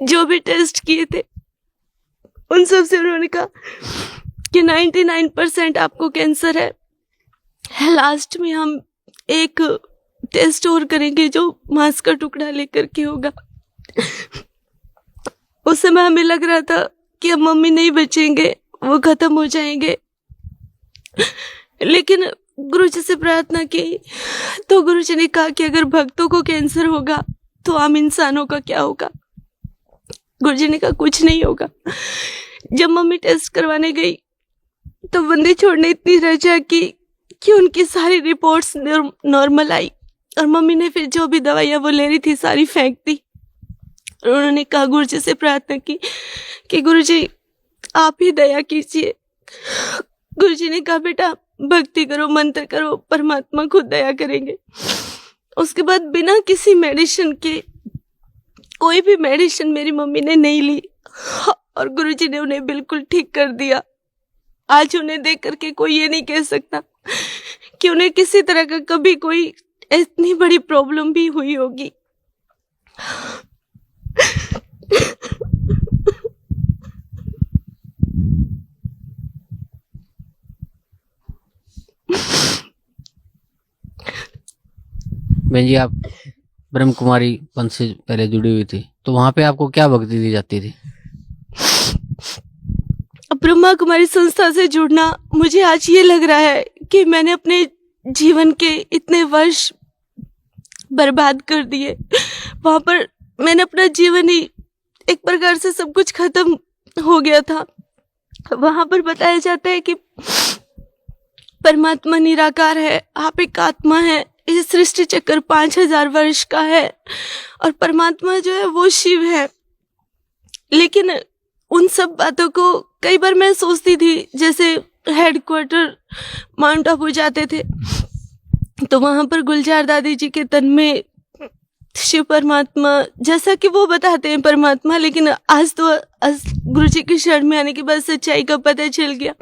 जो भी टेस्ट किए थे उन सब से उन्होंने कहा कि 99% आपको कैंसर है। लास्ट में हम एक टेस्ट और करेंगे जो मांस का टुकड़ा लेकर के होगा। उस समय हमें लग रहा था कि अब मम्मी नहीं बचेंगे, वो खत्म हो जाएंगे। लेकिन गुरु जी से प्रार्थना की तो गुरु जी ने कहा कि अगर भक्तों को कैंसर होगा तो आम इंसानों का क्या होगा। गुरु जी ने कहा कुछ नहीं होगा। जब मम्मी टेस्ट करवाने गई तो बंदी छोड़ने इतनी रजा की कि उनकी सारी रिपोर्ट्स नॉर्मल आई, और मम्मी ने फिर जो भी दवाइयाँ वो ले रही थी सारी फेंक दी। और उन्होंने कहा, गुरु जी से प्रार्थना की कि गुरु जी आप ही दया कीजिए। गुरु जी ने कहा, बेटा भक्ति करो, मंत्र करो, परमात्मा खुद दया करेंगे। उसके बाद बिना किसी मेडिसिन के, कोई भी मेडिसिन मेरी मम्मी ने नहीं ली, और गुरु जी ने उन्हें बिल्कुल ठीक कर दिया। आज उन्हें देख करके कोई ये नहीं कह सकता कि उन्हें किसी तरह का कभी कोई इतनी बड़ी प्रॉब्लम भी हुई होगी। बहन जी, आप ब्रह्म कुमारी पंथ से पहले जुड़ी हुई थी, तो वहां पे आपको क्या भक्ति दी जाती थी? ब्रह्मा कुमारी संस्था से जुड़ना, मुझे आज ये लग रहा है कि मैंने अपने जीवन के इतने वर्ष बर्बाद कर दिए। वहां पर मैंने अपना जीवन ही एक प्रकार से सब कुछ खत्म हो गया था। वहां पर बताया जाता है कि परमात्मा निराकार है, आप एक आत्मा है। इस सृष्टि चक्र 5000 वर्ष का है और परमात्मा जो है वो शिव है। लेकिन उन सब बातों को कई बार मैं सोचती थी, जैसे हेडक्वार्टर माउंट आबू जाते थे तो वहां पर गुलजार दादी जी के तन में शिव परमात्मा, जैसा कि वो बताते हैं परमात्मा, लेकिन आज तो गुरु जी की शरण में आने के बाद सच्चाई का पता चल गया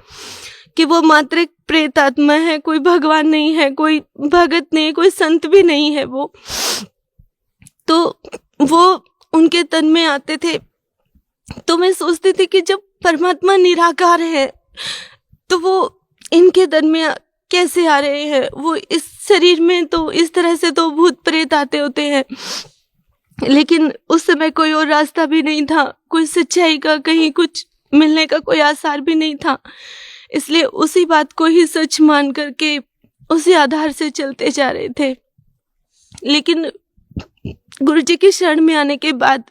कि वो मात्र एक प्रेत आत्मा है, कोई भगवान नहीं है, कोई भगत नहीं, कोई संत भी नहीं है। वो उनके तन में आते थे तो मैं सोचती थी कि जब परमात्मा निराकार है तो वो इनके तन में कैसे आ रहे हैं। वो इस शरीर में तो इस तरह से तो भूत प्रेत आते होते हैं, लेकिन उस समय कोई और रास्ता भी नहीं था, कोई सच्चाई का कहीं कुछ मिलने का कोई आसार भी नहीं था। इसलिए उसी बात को ही सच मान करके उसी आधार से चलते जा रहे थे। लेकिन गुरु जी की शरण में आने के बाद,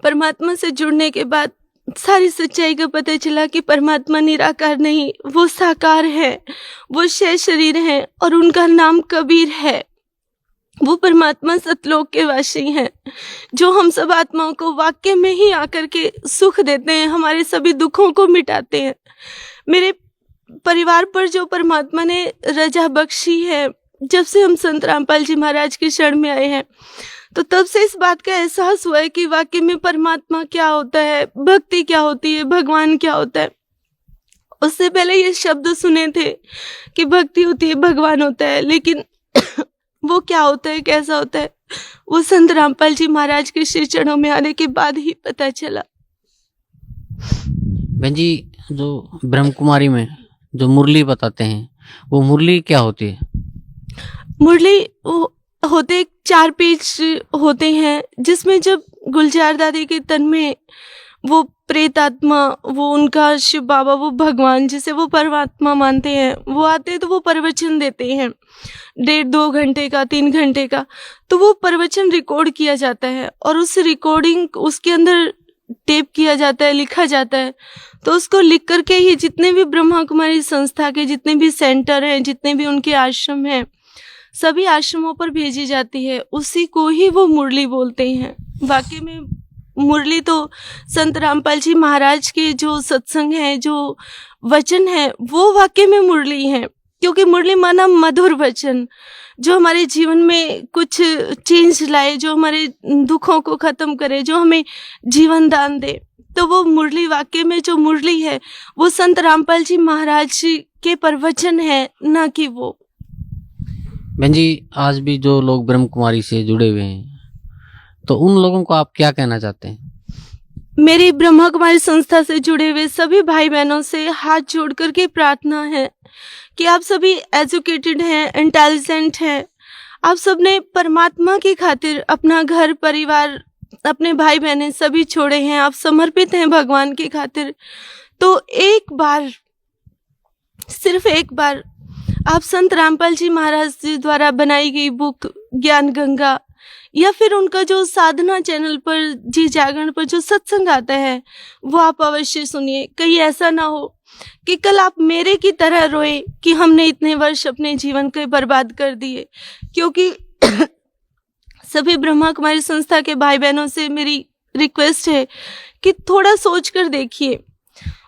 परमात्मा से जुड़ने के बाद सारी सच्चाई का पता चला कि परमात्मा निराकार नहीं, वो साकार है, वो शय शरीर है और उनका नाम कबीर है। वो परमात्मा सतलोक के वासी हैं, जो हम सब आत्माओं को वाक्य में ही आकर के सुख देते हैं, हमारे सभी दुखों को मिटाते हैं। मेरे परिवार पर जो परमात्मा ने रजा बख्शी है, जब से हम संत रामपाल जी महाराज के शरण में आए हैं, तो तब से इस बात का एहसास हुआ है कि वाकई में परमात्मा क्या होता है, भक्ति क्या होती है, भगवान क्या होता है। उससे पहले ये शब्द सुने थे कि भक्ति होती है, भगवान होता है, लेकिन वो क्या होता है, कैसा होता है, वो संत रामपाल जी महाराज के श्री चरणों में आने के बाद ही पता चला। बहन जी, जो ब्रह्म कुमारी में जो मुरली बताते हैं, वो मुरली क्या होती है? मुरली होते 4 पेज होते हैं, जिसमें जब गुलजार दादी के तन में वो प्रेत आत्मा, वो उनका शिव बाबा, वो भगवान जिसे वो परमात्मा मानते हैं, वो आते हैं तो वो प्रवचन देते हैं 1.5-2 घंटे का, 3 घंटे का। तो वो प्रवचन रिकॉर्ड किया जाता है और उस रिकॉर्डिंग उसके अंदर टेप किया जाता है, लिखा जाता है। तो उसको लिख करके ही जितने भी ब्रह्मा कुमारी संस्था के जितने भी सेंटर हैं, जितने भी उनके आश्रम हैं, सभी आश्रमों पर भेजी जाती है। उसी को ही वो मुरली बोलते हैं। वाकई में मुरली तो संत रामपाल जी महाराज के जो सत्संग है, जो वचन है, वो वाकई में मुरली है। क्योंकि मुरली माना मधुर वचन, जो हमारे जीवन में कुछ चेंज लाए, जो हमारे दुखों को खत्म करे, जो हमें जीवन दान दे। तो वो मुरली, वाकई में जो मुरली है, वो संत रामपाल जी महाराज के प्रवचन है, ना कि वो। बहन जी, आज भी जो लोग ब्रह्म कुमारी से जुड़े हुए हैं, तो उन लोगों को आप क्या कहना चाहते हैं? मेरी ब्रह्मा कुमारी संस्था से जुड़े हुए सभी भाई बहनों से हाथ जोड़ करके प्रार्थना है कि आप सभी एजुकेटेड हैं, इंटेलिजेंट हैं, आप सबने परमात्मा की खातिर अपना घर परिवार, अपने भाई बहनें सभी छोड़े हैं, आप समर्पित हैं भगवान की खातिर। तो एक बार, सिर्फ एक बार आप संत रामपाल जी महाराज जी द्वारा बनाई गई बुक ज्ञान गंगा, या फिर उनका जो साधना चैनल पर, जी जागरण पर जो सत्संग आता है, वो आप अवश्य सुनिए। कहीं ऐसा ना हो कि कल आप मेरे की तरह रोए कि हमने इतने वर्ष अपने जीवन के बर्बाद कर दिए। क्योंकि सभी ब्रह्मा कुमारी संस्था के भाई बहनों से मेरी रिक्वेस्ट है कि थोड़ा सोच कर देखिए,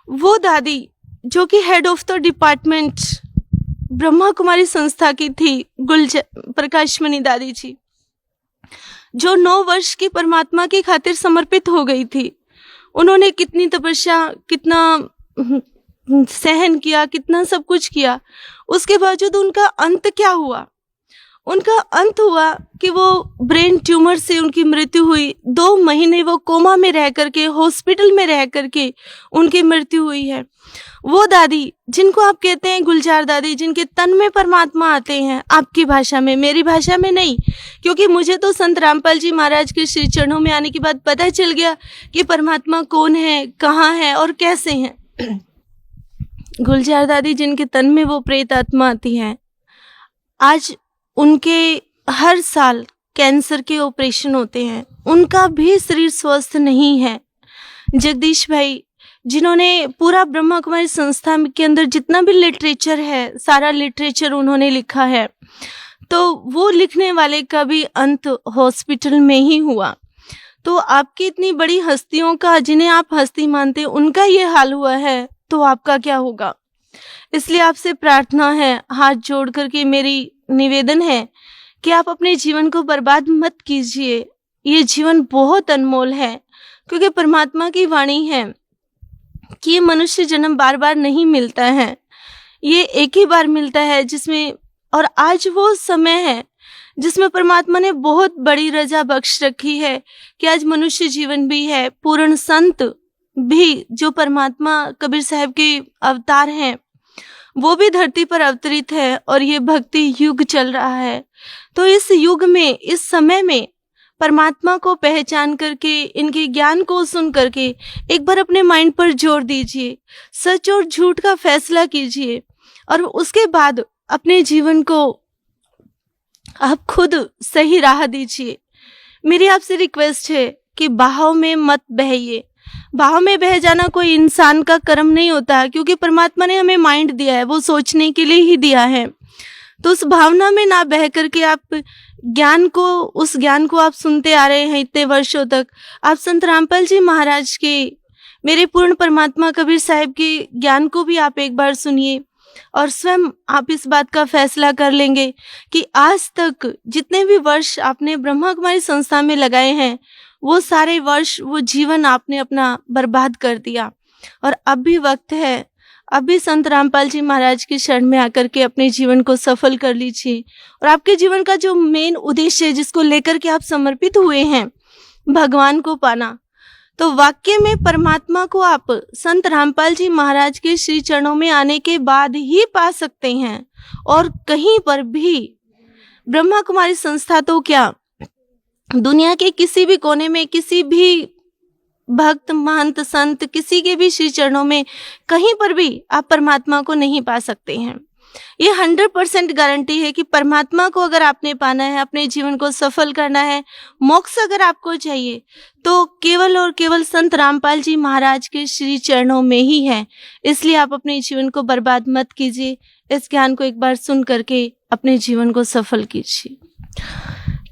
वो दादी जो कि head of the department Brahma Kumari संस्था की थी, प्रकाशमणि दादी जी, जो 9 वर्ष की परमात्मा की खातिर समर्पित हो गई थी। उन्होंने कितनी तपस्या, कितना सहन किया, कितना सब कुछ किया, उसके बावजूद उनका अंत क्या हुआ? उनका अंत हुआ कि वो ब्रेन ट्यूमर से उनकी मृत्यु हुई। 2 महीने वो कोमा में रह करके, हॉस्पिटल में रह करके उनकी मृत्यु हुई है। वो दादी जिनको आप कहते हैं गुलजार दादी, जिनके तन में परमात्मा आते हैं, आपकी भाषा में, मेरी भाषा में नहीं, क्योंकि मुझे तो संत रामपाल जी महाराज के श्री चरणों में आने के बाद पता चल गया कि परमात्मा कौन है, कहाँ है और कैसे हैं। गुलजार दादी जिनके तन में वो प्रेत आत्मा आती है, आज उनके हर साल कैंसर के ऑपरेशन होते हैं, उनका भी शरीर स्वस्थ नहीं है। जगदीश भाई जिन्होंने पूरा ब्रह्मा कुमारी संस्था के अंदर जितना भी लिटरेचर है, सारा लिटरेचर उन्होंने लिखा है, तो वो लिखने वाले का भी अंत हॉस्पिटल में ही हुआ। तो आपकी इतनी बड़ी हस्तियों का, जिन्हें आप हस्ती मानते हैं, उनका ये हाल हुआ है, तो आपका क्या होगा? इसलिए आपसे प्रार्थना है, हाथ जोड़ करके मेरी निवेदन है कि आप अपने जीवन को बर्बाद मत कीजिए। ये जीवन बहुत अनमोल है, क्योंकि परमात्मा की वाणी है कि ये मनुष्य जन्म बार बार नहीं मिलता है, ये एक ही बार मिलता है, जिसमें, और आज वो समय है जिसमें परमात्मा ने बहुत बड़ी रजा बख्श रखी है कि आज मनुष्य जीवन भी है। पूर्ण संत भी जो परमात्मा कबीर साहब के अवतार हैं, वो भी धरती पर अवतरित है, और ये भक्ति युग चल रहा है। तो इस युग में, इस समय में परमात्मा को पहचान करके, इनके ज्ञान को सुन करके एक बार अपने माइंड पर जोर दीजिए, सच और झूठ का फैसला कीजिए, और उसके बाद अपने जीवन को आप खुद सही राह दीजिए। मेरी आपसे रिक्वेस्ट है कि बहाव में मत बहिए। बहाव में बह जाना कोई इंसान का कर्म नहीं होता है, क्योंकि परमात्मा ने हमें माइंड दिया है, वो सोचने के लिए ही दिया है। तो उस भावना में ना बह करके आप ज्ञान को, उस ज्ञान को आप सुनते आ रहे हैं इतने वर्षों तक। आप संत रामपाल जी महाराज के, मेरे पूर्ण परमात्मा कबीर साहब के ज्ञान को भी आप एक बार सुनिए। और स्वयं आप इस बात का फैसला कर लेंगे कि आज तक जितने भी वर्ष आपने ब्रह्मा कुमारी संस्था में लगाए हैं, वो सारे वर्ष, वो जीवन आपने अपना बर्बाद कर दिया। और अब भी वक्त है, अभी संत रामपाल जी महाराज की शरण में आकर के अपने जीवन को सफल कर लीजिए। और आपके जीवन का जो मेन उद्देश्य है, जिसको लेकर के आप समर्पित हुए हैं, भगवान को पाना, तो वाकई में परमात्मा को आप संत रामपाल जी महाराज के श्री चरणों में आने के बाद ही पा सकते हैं। और कहीं पर भी ब्रह्मा कुमारी संस्था तो क्या, दुनिया के किसी भी कोने में किसी भी भक्त, महंत, संत, किसी के भी श्री चरणों में कहीं पर भी आप परमात्मा को नहीं पा सकते हैं। ये 100% गारंटी है कि परमात्मा को अगर आपने पाना है, अपने जीवन को सफल करना है, मोक्ष अगर आपको चाहिए, तो केवल और केवल संत रामपाल जी महाराज के श्री चरणों में ही है। इसलिए आप अपने जीवन को बर्बाद मत कीजिए। इस ज्ञान को एक बार सुन करके अपने जीवन को सफल कीजिए,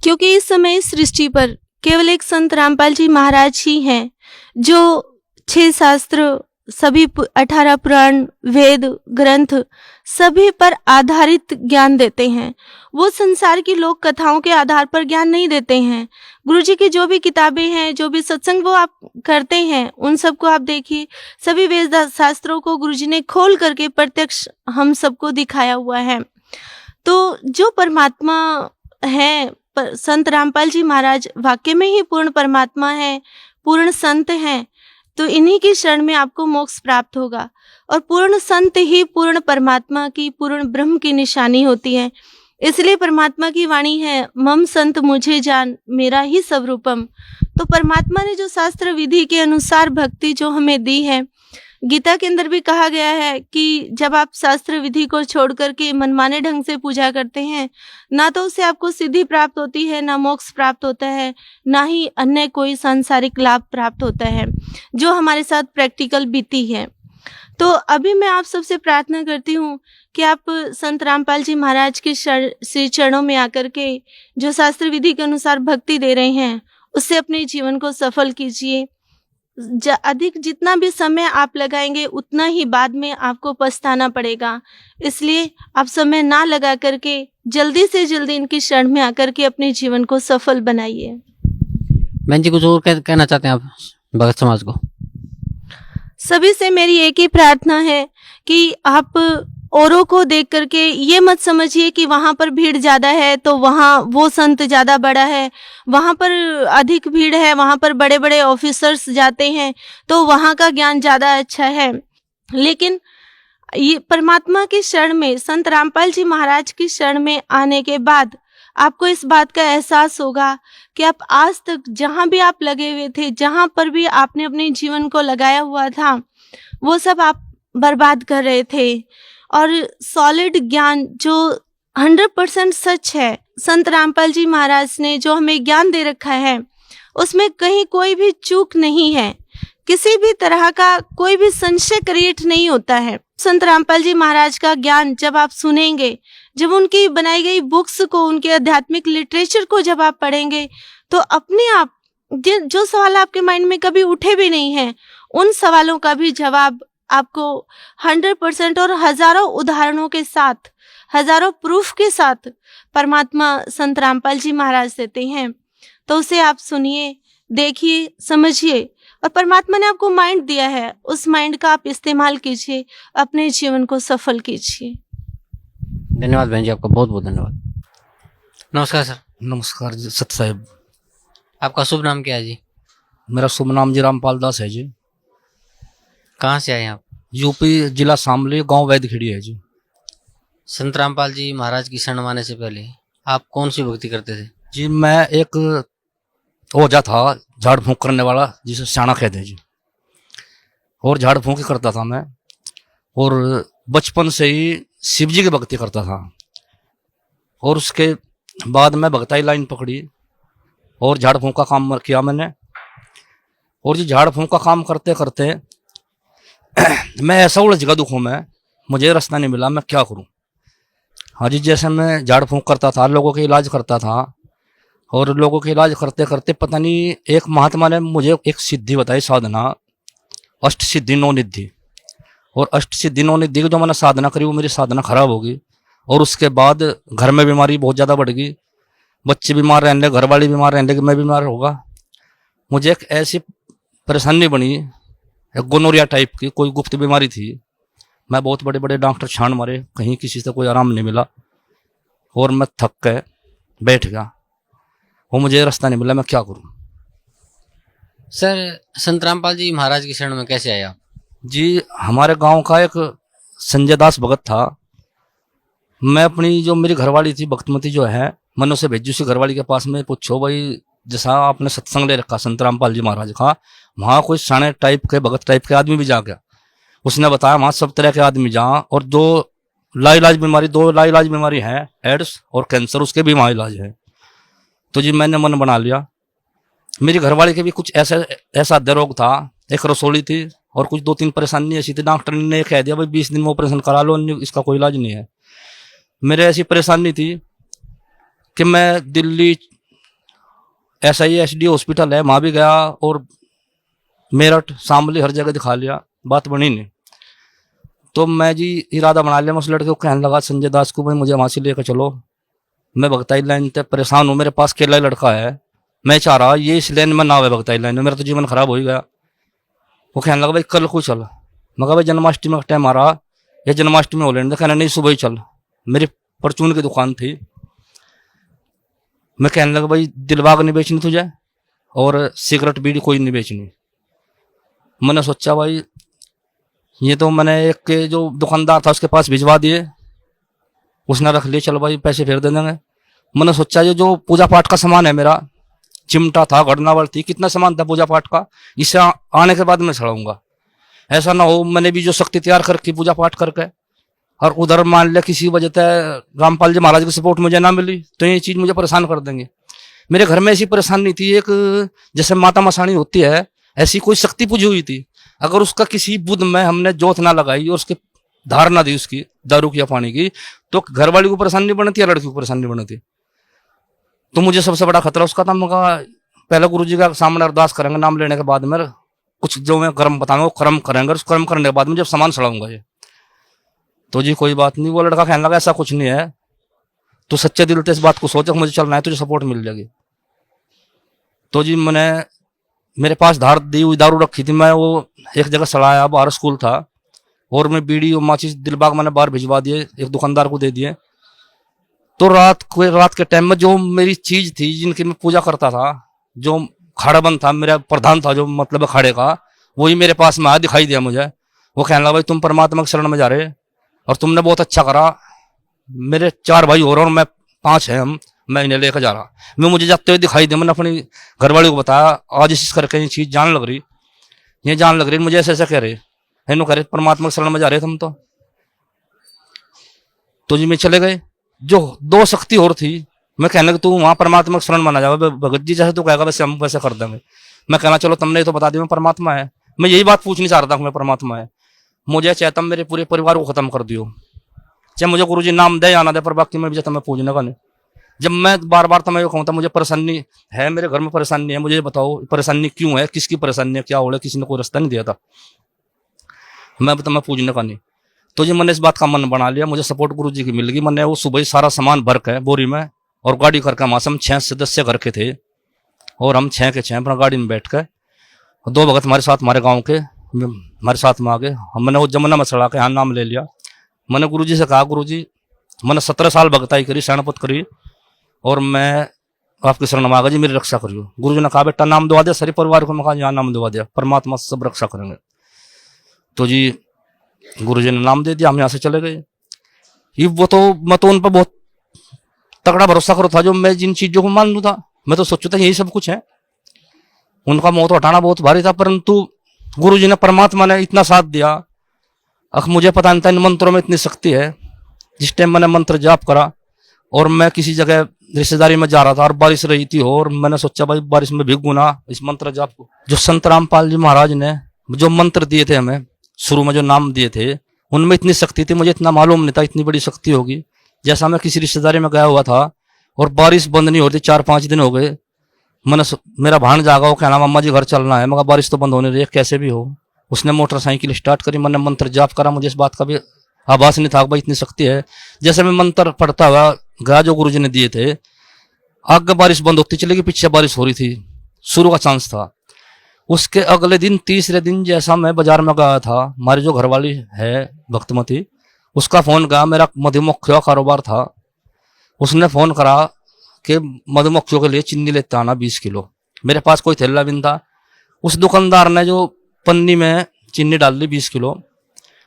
क्योंकि इस समय इस सृष्टि पर केवल एक संत रामपाल जी महाराज ही हैं जो 6 शास्त्र, सभी 18 पुराण, वेद, ग्रंथ, सभी पर आधारित ज्ञान देते हैं। वो संसार की लोक कथाओं के आधार पर ज्ञान नहीं देते हैं। गुरुजी की जो भी किताबें हैं, जो भी सत्संग वो आप करते हैं, उन सबको आप देखिए, सभी वेद शास्त्रों को गुरुजी ने खोल करके प्रत्यक्ष हम सबको दिखाया हुआ है। तो जो परमात्मा है, संत रामपाल जी महाराज वाकई में ही पूर्ण परमात्मा है, पूर्ण संत हैं। तो इन्हीं की शरण में आपको मोक्ष प्राप्त होगा। और पूर्ण संत ही पूर्ण परमात्मा की, पूर्ण ब्रह्म की निशानी होती है। इसलिए परमात्मा की वाणी है, मम संत मुझे जान, मेरा ही स्वरूपम। तो परमात्मा ने जो शास्त्र विधि के अनुसार भक्ति जो हमें दी है, गीता के अंदर भी कहा गया है कि जब आप शास्त्र विधि को छोड़ करके मनमाने ढंग से पूजा करते हैं, ना तो उससे आपको सिद्धि प्राप्त होती है, ना मोक्ष प्राप्त होता है, ना ही अन्य कोई सांसारिक लाभ प्राप्त होता है, जो हमारे साथ प्रैक्टिकल बीती है। तो अभी मैं आप सबसे प्रार्थना करती हूँ कि आप संत रामपाल जी महाराज के श्री चरणों में आकर के जो शास्त्र विधि के अनुसार भक्ति दे रहे हैं, उससे अपने जीवन को सफल कीजिए। अधिक जितना भी समय आप लगाएंगे, उतना ही बाद में आपको पछताना पड़ेगा। इसलिए आप समय ना लगा करके जल्दी से जल्दी इनकी शरण में आकर के अपने जीवन को सफल बनाइए। बहन जी, कुछ और कहना चाहते हैं आप भगत समाज को? सभी से मेरी एक ही प्रार्थना है कि आप औरों को देख करके ये मत समझिए कि वहाँ पर भीड़ ज़्यादा है तो वहाँ वो संत ज़्यादा बड़ा है, वहाँ पर अधिक भीड़ है, वहाँ पर बड़े बड़े ऑफिसर्स जाते हैं तो वहाँ का ज्ञान ज़्यादा अच्छा है। लेकिन ये परमात्मा की शरण में, संत रामपाल जी महाराज की शरण में आने के बाद आपको इस बात का एहसास होगा कि आप आज तक जहाँ भी आप लगे हुए थे, जहाँ पर भी आपने अपने जीवन को लगाया हुआ था, वो सब आप बर्बाद कर रहे थे। और सॉलिड ज्ञान जो 100% सच है, संत रामपाल जी महाराज ने जो हमें ज्ञान दे रखा है, उसमें कहीं कोई भी चूक नहीं है, किसी भी तरह का कोई भी संशय क्रिएट नहीं होता है। संत रामपाल जी महाराज का ज्ञान जब आप सुनेंगे, जब उनकी बनाई गई बुक्स को, उनके आध्यात्मिक लिटरेचर को जब आप पढ़ेंगे, तो अपने आप जो सवाल आपके माइंड में कभी उठे भी नहीं है, उन सवालों का भी जवाब आपको 100% और हजारों उदाहरणों के साथ, हजारों प्रूफ के साथ परमात्मा संत रामपाल जी महाराज देते हैं। तो उसे आप सुनिए, देखिए, समझिए। और परमात्मा ने आपको माइंड दिया है, उस माइंड का आप इस्तेमाल कीजिए, अपने जीवन को सफल कीजिए। धन्यवाद बहन जी, आपका बहुत बहुत धन्यवाद। नमस्कार सर। नमस्कार जी, सत साहिब। आपका शुभ नाम क्या है जी? मेरा शुभ नाम जी रामपाल दास है जी। कहाँ से आए आप? यूपी, जिला शामली, गांव वैदखेड़ी है जी। संत रामपाल जी महाराज की शरण आने से पहले आप कौन सी भक्ति करते थे? जी मैं एक ओझा था, झाड़ फूंक करने वाला, जिसे स्याणा कहते हैं जी। और झाड़ फूंक ही करता था मैं, और बचपन से ही शिव जी की भक्ति करता था। और उसके बाद मैं भक्ताई लाइन पकड़ी और झाड़ फूंक का काम किया मैंने। और जी झाड़ फूंक का काम करते करते मैं ऐसा उलझ गया दुखों में, मुझे रास्ता नहीं मिला, मैं क्या करूं। हाँ जी, जैसे मैं झाड़ फूंक करता था, लोगों के इलाज करता था, और लोगों के इलाज करते करते पता नहीं एक महात्मा ने मुझे एक सिद्धि बताई, साधना, अष्ट सिद्धि 9 निधि। और अष्ट सिद्धि इन्होंने दी, जो मैंने साधना करी वो मेरी साधना खराब होगी। और उसके बाद घर में बीमारी बहुत ज़्यादा बढ़ गई, बच्चे बीमार रहने लगे, घर वाले बीमार रहने लगे, मैं बीमार होगा। मुझे एक ऐसी परेशानी बनी, एक गोनोरिया टाइप की कोई गुप्त बीमारी थी। मैं बहुत बड़े बड़े डॉक्टर छान मारे, कहीं किसी से कोई आराम नहीं मिला और मैं थक के बैठ गया। वो मुझे रास्ता नहीं मिला, मैं क्या करूं। सर, संत रामपाल जी महाराज की शरण में कैसे आए आप? जी, हमारे गांव का एक संजय दास भगत था। मैं अपनी जो मेरी घरवाली थी भक्तमती जो है, मैंने उसे भेजी उसी घरवाली के पास में, पूछो भाई जैसा आपने सत्संग ले रखा संत रामपाल जी महाराज का, वहाँ कोई साने टाइप के भगत टाइप के आदमी भी जा गया। उसने बताया वहाँ सब तरह के आदमी जहाँ, और जो लाइलाज बीमारी, 2 लाइलाज बीमारी है, एड्स और कैंसर, उसके भी वहाँ इलाज है। तो जी मैंने मन बना लिया। मेरी घरवाली के भी कुछ ऐसा रोग था, एक रसोली थी और कुछ 2-3 परेशानी ऐसी थी। डॉक्टर ने कह दिया भाई 20 दिन में ऑपरेशन करा लो, इसका कोई इलाज नहीं है। मेरे ऐसी परेशानी थी कि मैं दिल्ली SISD हॉस्पिटल है वहाँ भी गया और मेरठ, शामली, हर जगह दिखा लिया, बात बनी नहीं। तो मैं जी इरादा बना लिया, मैं उस लड़के को कहने लगा संजय दास को, भाई मुझे वहाँ से लेकर चलो, मैं भगताई लाइन से परेशान हूँ, मेरे पास अकेला ही लड़का है, मैं चाह रहा ये इस लाइन में ना आवे, भगताई लाइन में मेरा तो जीवन खराब हो ही गया। वो कहने लगा भाई कल को चल। मैं कहा भाई जन्माष्टमी का टाइम आ रहा, ये जन्माष्टमी हो लेने। कहना नहीं सुबह ही चल। मेरी परचून की दुकान थी। मैं कहने लगा भाई दिलबाग नहीं बेचनी तुझे और सिगरेट बीड़ी कोई नहीं बेचनी। मैंने सोचा भाई ये तो मैंने एक जो दुकानदार था उसके पास भिजवा दिए, उसने रख लिए, चलो भाई पैसे फेर दे देंगे। मैंने सोचा ये जो पूजा पाठ का सामान है मेरा, चिमटा था, घड़नावल थी, कितना सामान था पूजा पाठ का, इसे आने के बाद मैं चढ़ाऊंगा। ऐसा ना हो मैंने भी जो शक्ति तैयार करके पूजा पाठ करके और उधर मान लिया किसी वजह से रामपाल जी महाराज की सपोर्ट मुझे ना मिली तो ये चीज मुझे परेशान कर देंगे। मेरे घर में ऐसी परेशानी थी, एक जैसे माता मसाणी होती है ऐसी कोई शक्ति पूजी हुई थी। अगर उसका किसी बुध में हमने जोत ना लगाई और उसकी धार ना दी उसकी दारू की या पानी की, तो घर वाली को परेशानी बनती है, लड़की को परेशानी बनती। तो मुझे सबसे बड़ा खतरा उसका था। मैं पहले गुरु जी का सामने अरदास करेंगे, नाम लेने के बाद में कुछ जो मैं कर्म बताऊंगा वो कर्म करेंगे, उस कर्म करने के बाद में जब सामान सड़ाऊंगा ये। तो जी कोई बात नहीं। वो लड़का कहने लगा ऐसा कुछ नहीं है, तो सच्चे दिल से इस बात को सोचा मुझे चलना है, तुझे सपोर्ट मिल जाएगी। तो जी मैंने मेरे पास धार दी हुई दारू रखी थी, मैं वो एक जगह सड़ाया, बाहर स्कूल था, और मैं बीड़ी और माचिस दिलबाग मैंने बाहर भिजवा दिए, एक दुकानदार को दे दिए। तो रात के टाइम में जो मेरी चीज थी जिनकी मैं पूजा करता था, जो खाड़ाबंद था मेरा प्रधान था, जो मतलब खाड़े का, वही मेरे पास में आया, दिखाई दिया मुझे। वो कहने लगा भाई तुम परमात्मा की शरण में जा रहे और तुमने बहुत अच्छा करा। मेरे 4 भाई हो रहे और मैं 5 हैं, मैं इन्हें लेकर जा रहा। मैं मुझे जाते हुए दिखाई दिया, मैंने अपनी घरवाली को बताया आज इस करके ये चीज जान लग रही, ये जान लग रही, मुझे ऐसे ऐसा कह रहे, है कह रहे परमात्मा की शरण में जा रहे तुम तो जी मैं चले गए। जो 2 शक्ति और थी, मैं कहने लगा तू वहां परमात्मा की शरण माना जाओ, भगत जी जैसे तू कहेगा वैसे हम वैसे कर देंगे। मैं कहना चलो तुमने तो बता दिया परमात्मा है, मैं यही बात पूछनी चाह रहा था, मैं परमात्मा है, मुझे चाहता मेरे पूरे परिवार को खत्म कर दियो, चाहे मुझे गुरु जी नाम दे या ना दे, पर बाकी मैं भी चाहता मैं पूजने का नहीं। जब मैं बार बार तो मैं कहूँगा मुझे परेशानी है, मेरे घर में परेशानी है, मुझे बताओ परेशानी क्यों है, किसकी परेशानी है, क्या हो रहा है, किसी ने कोई रास्ता नहीं दिया था, मैं पूजने का नहीं। तो जी मैंने इस बात का मन बना लिया, मुझे सपोर्ट गुरु जी की मिल गई। मैंने वो सुबह ही सारा सामान भर के बोरी में और गाड़ी करके वहां से हम 6 सदस्य घर के थे और हम 6 के 6 अपना गाड़ी में बैठ के 2 भगत हमारे साथ, हमारे गाँव के हमारे साथ में आ गए। हमने वो जमुना में चढ़ा के यहाँ नाम ले लिया। मैंने गुरु जी से कहा गुरु जी मैंने 17 साल भगताई करी, शरणपत करी और मैं आपकी शरण में आ गया जी, मेरी रक्षा करियो। गुरु जी ने कहा बेटा नाम दवा दिया सारे परिवार को। मैं कहा यहाँ नाम दवा दिया, परमात्मा सब रक्षा करेंगे। तो जी गुरु जी ने नाम दे दिया, हम यहाँ से चले गए। ये वो तो मैं तो उन पर बहुत तगड़ा भरोसा करो था, जो मैं जिन चीजों को मान लू था, मैं तो सोचू था यही सब कुछ है। उनका मोह तो हटाना बहुत भारी था, परंतु गुरु जी ने, परमात्मा ने इतना साथ दिया। अब मुझे पता नहीं था इन मंत्रों में इतनी शक्ति है। जिस टाइम मैंने मंत्र जाप करा और मैं किसी जगह रिश्तेदारी में जा रहा था और बारिश रही थी और मैंने सोचा भाई बारिश में भीगू ना, इस मंत्र जाप को। जो संत रामपाल जी महाराज ने जो मंत्र दिए थे हमें शुरू में, जो नाम दिए थे, उनमें इतनी शक्ति थी, मुझे इतना मालूम नहीं था इतनी बड़ी शक्ति होगी। जैसा मैं किसी रिश्तेदारी में गया हुआ था और बारिश बंद नहीं होती, 4-5 दिन हो गए। मैंने मेरा भाण जागा, वो कहना मम्मा जी घर चलना है। मगर बारिश तो बंद होने रही है, कैसे भी हो। उसने मोटरसाइकिल स्टार्ट करी, मैंने मंत्र जाप करा, मुझे इस बात का भी आभास नहीं था भाई इतनी शक्ति है। जैसे मैं मंत्र पढ़ता हुआ गया जो गुरुजी ने दिए थे, आगे बारिश बंद होती चली गई, पीछे बारिश हो रही थी, शुरू का चांस था। उसके अगले दिन तीसरे दिन जैसा मैं बाजार में गया था, हमारी जो घरवाली है भक्तमती, उसका फोन गया, मेरा मधुमक्खियों का कारोबार था, उसने फोन करा कि मधुमक्खियों के लिए चीनी लेता आना 20 किलो। मेरे पास कोई थैला भी नहीं था। उस दुकानदार ने जो पन्नी में चीनी डाल ली 20 किलो,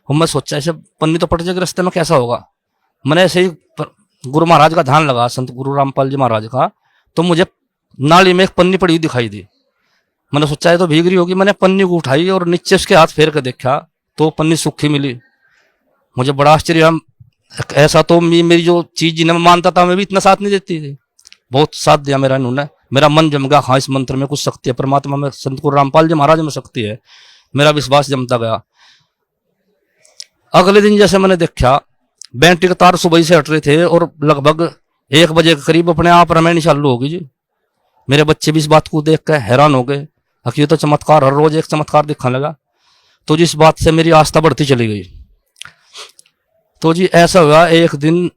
और मैं सोचा ऐसे पन्नी तो पट जाएगी रास्ते में, कैसा होगा। मैंने ऐसे ही गुरु महाराज का ध्यान लगा, संत गुरु रामपाल जी महाराज का, तो मुझे नाली में एक पन्नी पड़ी हुई दिखाई दी। मैंने सोचा है तो भीग रही होगी, मैंने पन्नी को उठाई और नीचे उसके हाथ फेर कर देखा तो पन्नी सूखी मिली। मुझे बड़ा आश्चर्य, ऐसा तो मेरी जो चीज जिन्हें मैं मानता था मैं भी इतना साथ नहीं देती थी। बहुत साथ दिया मेरा इन्होंने, मेरा मन जम गया, हाँ इस मंत्र में कुछ शक्ति है, परमात्मा में, संत गुरु रामपाल जी महाराज में शक्ति है, मेरा विश्वास जमता गया। अगले दिन जैसे मैंने देखा, बैटरी के तार सुबह से हट रहे थे और लगभग 1 बजे के करीब अपने आप रमैनी चालू होगी जी। मेरे बच्चे भी इस बात को देख कर हैरान हो गए, हकीकत तो चमत्कार, हर रोज एक चमत्कार दिखने लगा। तो जिस बात से मेरी आस्था बढ़ती चली गई। तो जी ऐसा हुआ, एक दिन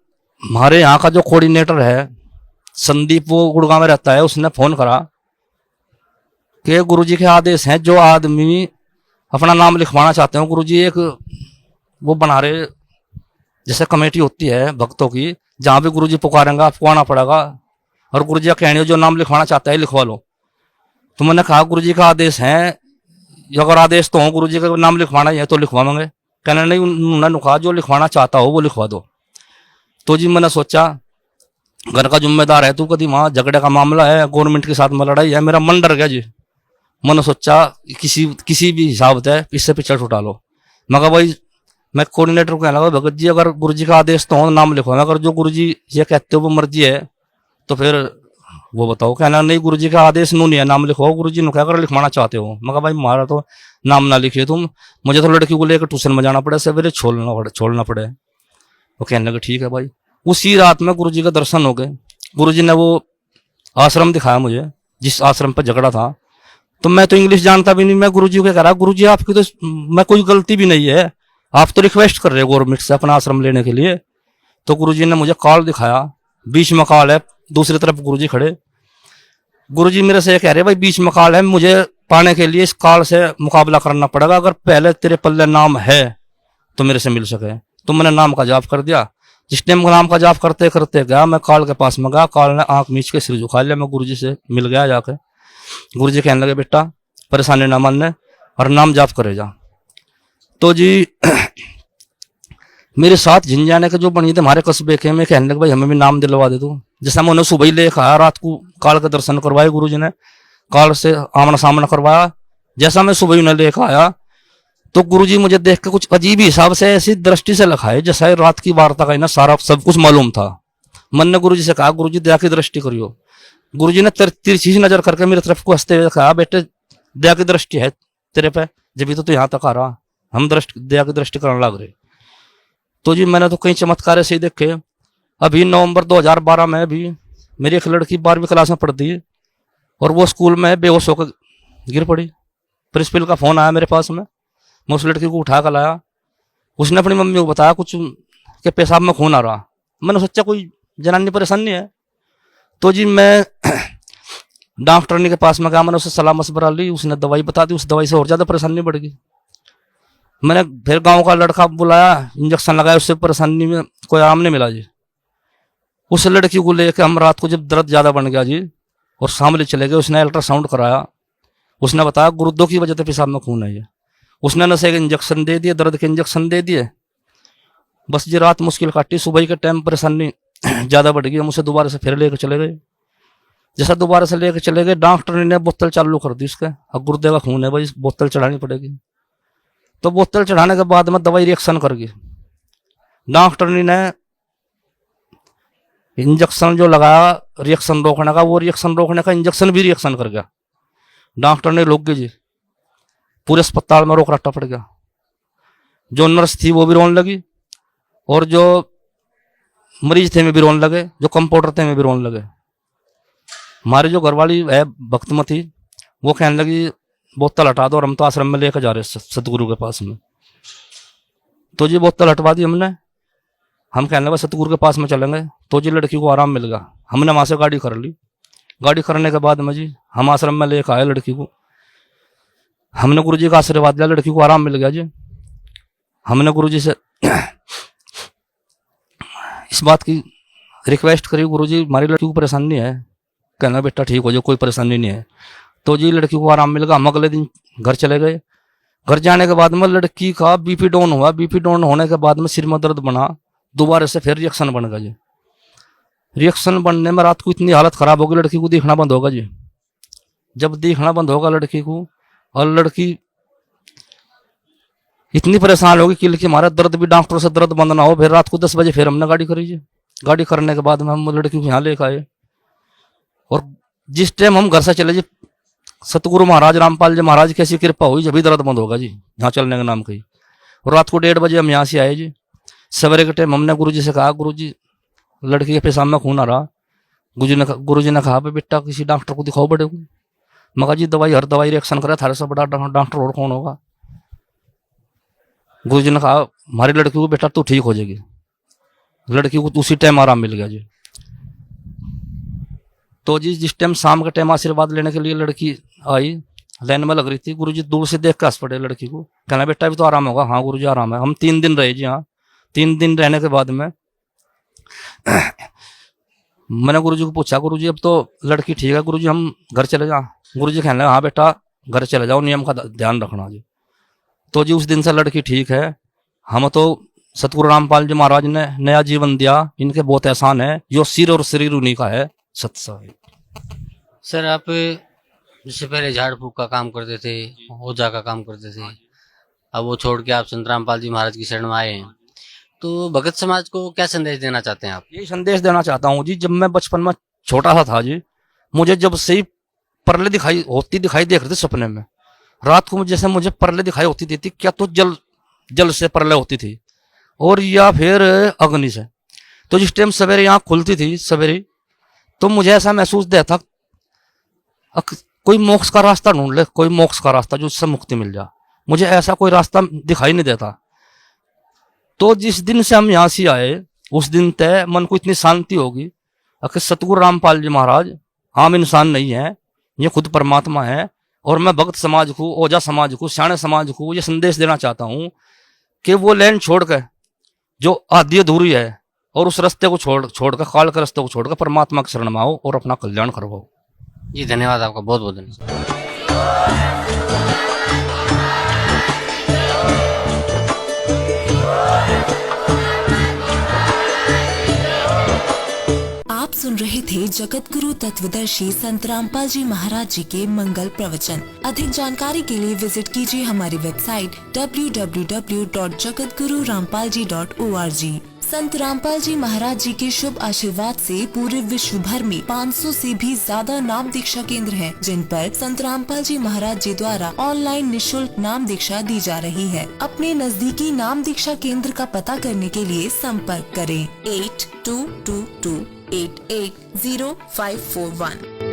हमारे यहाँ का जो कोऑर्डिनेटर है संदीप, वो गुड़गांव में रहता है, उसने फोन करा कि गुरुजी के आदेश हैं, जो आदमी अपना नाम लिखवाना चाहते हो, गुरुजी एक वो बना रहे, जैसे कमेटी होती है भक्तों की, जहां भी गुरुजी पुकारेंगे आपको आना पड़ेगा, और गुरुजी का कहने जो नाम लिखवाना चाहता है लिखवा लो। तो मैंने कहा गुरुजी का आदेश है, अगर आदेश तो हो गुरुजी का नाम लिखवाना है तो लिखवाएंगे। कहने नहीं, उन्होंने कहा जो लिखवाना चाहता हो वो लिखवा दो। तो जी मैंने सोचा घर का जिम्मेदार है तू, कभी वहां झगड़े का मामला है, गवर्नमेंट के साथ में लड़ाई है, मेरा मन डर गया जी। मैंने सोचा किसी भी हिसाब से इससे पिछड़ छुटा लो। मगर भाई मैं कोऑर्डिनेटर को कहने लगा, भगत जी अगर गुरुजी का आदेश तो हो नाम लिखवाना, अगर जो गुरुजी ये कहते हो वो मर्जी है तो फिर वो बताओ। कहना नहीं गुरुजी का आदेश नहीं है, नाम लिखवाओ, गुरुजी ने कहा अगर लिखवाना चाहते हो। मगर भाई हमारा तो नाम ना लिखिए तुम, मुझे तो लड़की को लेकर ट्यूशन में जाना पड़े, सवेरे छोड़ना पड़े। वो कहने लगे ठीक है भाई। उसी रात में गुरुजी का दर्शन हो गए। गुरुजी ने वो आश्रम दिखाया मुझे जिस आश्रम पर झगड़ा था। तो मैं तो इंग्लिश जानता भी नहीं, मैं गुरुजी को कह रहा गुरुजी आपकी तो मैं कोई गलती भी नहीं है, आप तो रिक्वेस्ट कर रहे हो गवर्नमेंट से अपना आश्रम लेने के लिए। तो गुरुजी ने मुझे कॉल दिखाया, बीच में कॉल है, दूसरी तरफ गुरुजी खड़े। गुरुजी मेरे से कह रहे भाई बीच में कॉल है, मुझे पाने के लिए इस कॉल से मुकाबला करना पड़ेगा, अगर पहले तेरे पल्ले नाम है तो मेरे से मिल सके। तो मैंने नाम का जाप कर दिया। जिस टाइम नाम का जाप करते करते गया, मैं कॉल के पास में गया, कॉल ने आंख मीच के सिर झुका लिया, मैं गुरुजी से मिल गया जाके। गुरुजी कहने लगे बेटा परेशानी ना मानने और नाम जाप करे जा। तो जी मेरे साथ झिंझाने के जो बनी थे हमारे कस्बे के, मैं कहने लगे भाई हमें भी नाम दिलवा दे तू। जैसा मैं उन्हें सुबह ही लेकर आया, रात को काल के दर्शन करवाए गुरुजी ने, काल से आमना सामना करवाया। जैसा मैं सुबह ही उन्हें लेकर आया तो गुरुजी मुझे देख के कुछ अजीब हिसाब से ऐसी दृष्टि से लखाए जैसा रात की वार्ता का ना सारा सब कुछ मालूम था। मन ने गुरुजी से कहा गुरुजी दया की दृष्टि करियो। गुरुजी ने तिरछी नजर करके मेरी तरफ को हंसते हुए कहा बेटे दया की दृष्टि है तेरे पे, जब तो यहाँ तक आ रहा, हम दया की दृष्टि करने लग रहे। तो जी मैंने तो कई चमत्कार ऐसे ही देखे। अभी नवंबर 2012 में भी मेरी एक लड़की 12वीं क्लास में पढ़ती है और वो स्कूल में बेहोश होकर गिर पड़ी। प्रिंसिपल का फोन आया मेरे पास में, मैं उस लड़की को उठा कर लाया। उसने अपनी मम्मी को बताया कुछ कि पेशाब में खून आ रहा। मैंने सोचा कोई जनानी परेशानी है। तो जी मैं डॉक्टरनी के पास में गया, मैंने उससे सलाह मशवरा ली, उसने दवाई बता दी, उस दवाई से और ज्यादा परेशानी बढ़ गई। मैंने फिर गांव का लड़का बुलाया, इंजेक्शन लगाया, उससे परेशानी में कोई आराम नहीं मिला जी। उस लड़की को लेकर हम रात को जब दर्द ज्यादा बन गया जी और सामने चले गए, उसने अल्ट्रासाउंड कराया, उसने बताया गुर्दों की वजह से पेशाब में खून है ये। उसने नशे के इंजेक्शन दे दिए, दर्द के इंजेक्शन दे दिए। बस जी रात मुश्किल काटी, सुबह के टाइम परेशानी ज्यादा बढ़ गई। हम उसे दोबारा से फिर लेकर चले गए। जैसा दोबारा से लेकर चले गए, डॉक्टर ने बोतल चालू कर दी उसके, अब गुर्दे का खून है भाई, बोतल चढ़ानी पड़ेगी। तो बोतल चढ़ाने के बाद में दवाई रिएक्शन कर गई। डॉक्टर ने इंजेक्शन जो लगाया रिएक्शन रोकने का, वो रिएक्शन रोकने का इंजेक्शन भी रिएक्शन कर गया। डॉक्टर ने रोक गई जी, पूरे अस्पताल में रोक रट्टा पड़ गया। जो नर्स थी वो भी रोने लगी और जो मरीज थे में भी रोने लगे, जो कंपाउंडर थे में भी रोने लगे। हमारी जो घरवाली है भक्तमती, वो कहने लगी बोतल हटा दो और हम तो आश्रम में लेकर जा रहे सतगुरु के पास में। तो जी बोतल हटवा दी हमने, हम कहने लगे सतगुरु के पास में चलेंगे। तो जी लड़की को आराम मिल गया, हमने वहां से गाड़ी कर ली। गाड़ी करने के बाद में जी हम आश्रम में लेकर आए लड़की को, हमने गुरु जी का आशीर्वाद दिया, लड़की को आराम मिल गया जी। हमने गुरु जी से इस बात की रिक्वेस्ट करी, गुरु जी हमारी लड़की को परेशानी है। कहना बेटा ठीक हो जाए, कोई परेशानी नहीं है। तो जी लड़की को आराम मिल गया। हम अगले दिन घर चले गए। घर जाने के बाद में लड़की का बीपी डाउन हुआ। बीपी डाउन होने के बाद में सिर में दर्द बना, दोबारा से फिर रिएक्शन बन गया जी। रिएक्शन बनने में रात को इतनी हालत खराब होगी, लड़की को दिखना बंद होगा जी। जब दिखना बंद होगा लड़की को, और लड़की इतनी परेशान होगी कि हमारा दर्द भी डॉक्टर से दर्द बंद ना हो। फिर रात को 10 बजे फिर हमने गाड़ी करी जी। गाड़ी करने के बाद में हम लड़की को यहाँ लेकर आए, और जिस टाइम हम घर से चले जी, सतगुरु महाराज रामपाल जी महाराज की ऐसी कृपा हुई, जब भी दर्द बंद होगा जी यहाँ चलने के नाम की। और रात को 1:30 बजे हम यहाँ से आए जी। सवेरे के टाइम हमने गुरु जी से कहा, गुरु जी लड़की के पेशाब में खून आ रहा। गुरु जी ने कहा बेटा किसी डॉक्टर को दिखाओ बड़े को। मगा जी दवाई हर दवाई रिएक्शन करे, थारे से बड़ा डॉक्टर और कौन होगा। गुरु जी ने कहा हमारी लड़की को बेटा तू ठीक हो जाएगी। लड़की को उसी टाइम आराम मिल गया जी। तो जी जिस टाइम शाम के टाइम आशीर्वाद लेने के लिए लड़की आई, लाइन में लग रही थी, गुरु जी दूर से देख कर हंस पड़े लड़की को। कहना बेटा अभी तो आराम होगा। हाँ गुरु जी आराम है। हम 3 दिन रहे जी हाँ। 3 दिन रहने के बाद में मैंने गुरु जी को पूछा, गुरु जी अब तो लड़की ठीक है, गुरु जी हम घर चले जाओ। गुरु जी कहने लगे हाँ बेटा घर चले जाओ, नियम का ध्यान रखना जी। तो जी उस दिन से लड़की ठीक है। हम तो सतगुरु रामपाल जी महाराज ने नया जीवन दिया, इनके बहुत एहसान है। जो सिर और शरीर उन्हीं का है। सत्संग। सर आप जिससे पहले झाड़ फूक का काम करते थे, ओझा का काम करते थे, अब वो छोड़ के आप संत रामपाल जी महाराज की शरण में आए हैं, तो भगत समाज को क्या संदेश देना चाहते हैं आप? यही संदेश देना चाहता हूँ जी। जब मैं बचपन में छोटा सा था जी, मुझे जब से ही परले दिखाई देख रहे थे सपने में। रात को जैसे मुझे परले दिखाई होती थी, क्या तो जल से परले होती थी और या फिर अग्नि से। तो जिस टाइम सवेरे आँख खुलती थी सवेरे, तो मुझे ऐसा महसूस देता कोई मोक्ष का रास्ता ढूंढ ले, कोई मोक्ष का रास्ता जो उससे मुक्ति मिल जा। मुझे ऐसा कोई रास्ता दिखाई नहीं देता। तो जिस दिन से हम यहाँ से आए, उस दिन तय मन को इतनी शांति होगी कि सतगुरु रामपाल जी महाराज आम इंसान नहीं है, ये खुद परमात्मा है। और मैं भक्त समाज को, ओझा समाज को, सियाणे समाज को ये संदेश देना चाहता हूँ कि वो लाइन छोड़कर जो आधी अधूरी है, और उस रास्ते को छोड़कर काल के रास्ते को छोड़कर परमात्मा की शरण में आओ और अपना कल्याण करवाओ। जी धन्यवाद आपका, बहुत बहुत धन्यवाद। आप सुन रहे थे जगत गुरु तत्वदर्शी संत रामपाल जी महाराज जी के मंगल प्रवचन। अधिक जानकारी के लिए विजिट कीजिए हमारी वेबसाइट www.jagatgururampalji.org। संत रामपाल जी महाराज जी के शुभ आशीर्वाद से पूरे विश्व भर में 500 से भी ज्यादा नाम दीक्षा केंद्र हैं, जिन पर संत रामपाल जी महाराज जी द्वारा ऑनलाइन निशुल्क नाम दीक्षा दी जा रही है। अपने नजदीकी नाम दीक्षा केंद्र का पता करने के लिए संपर्क करें 8222880541।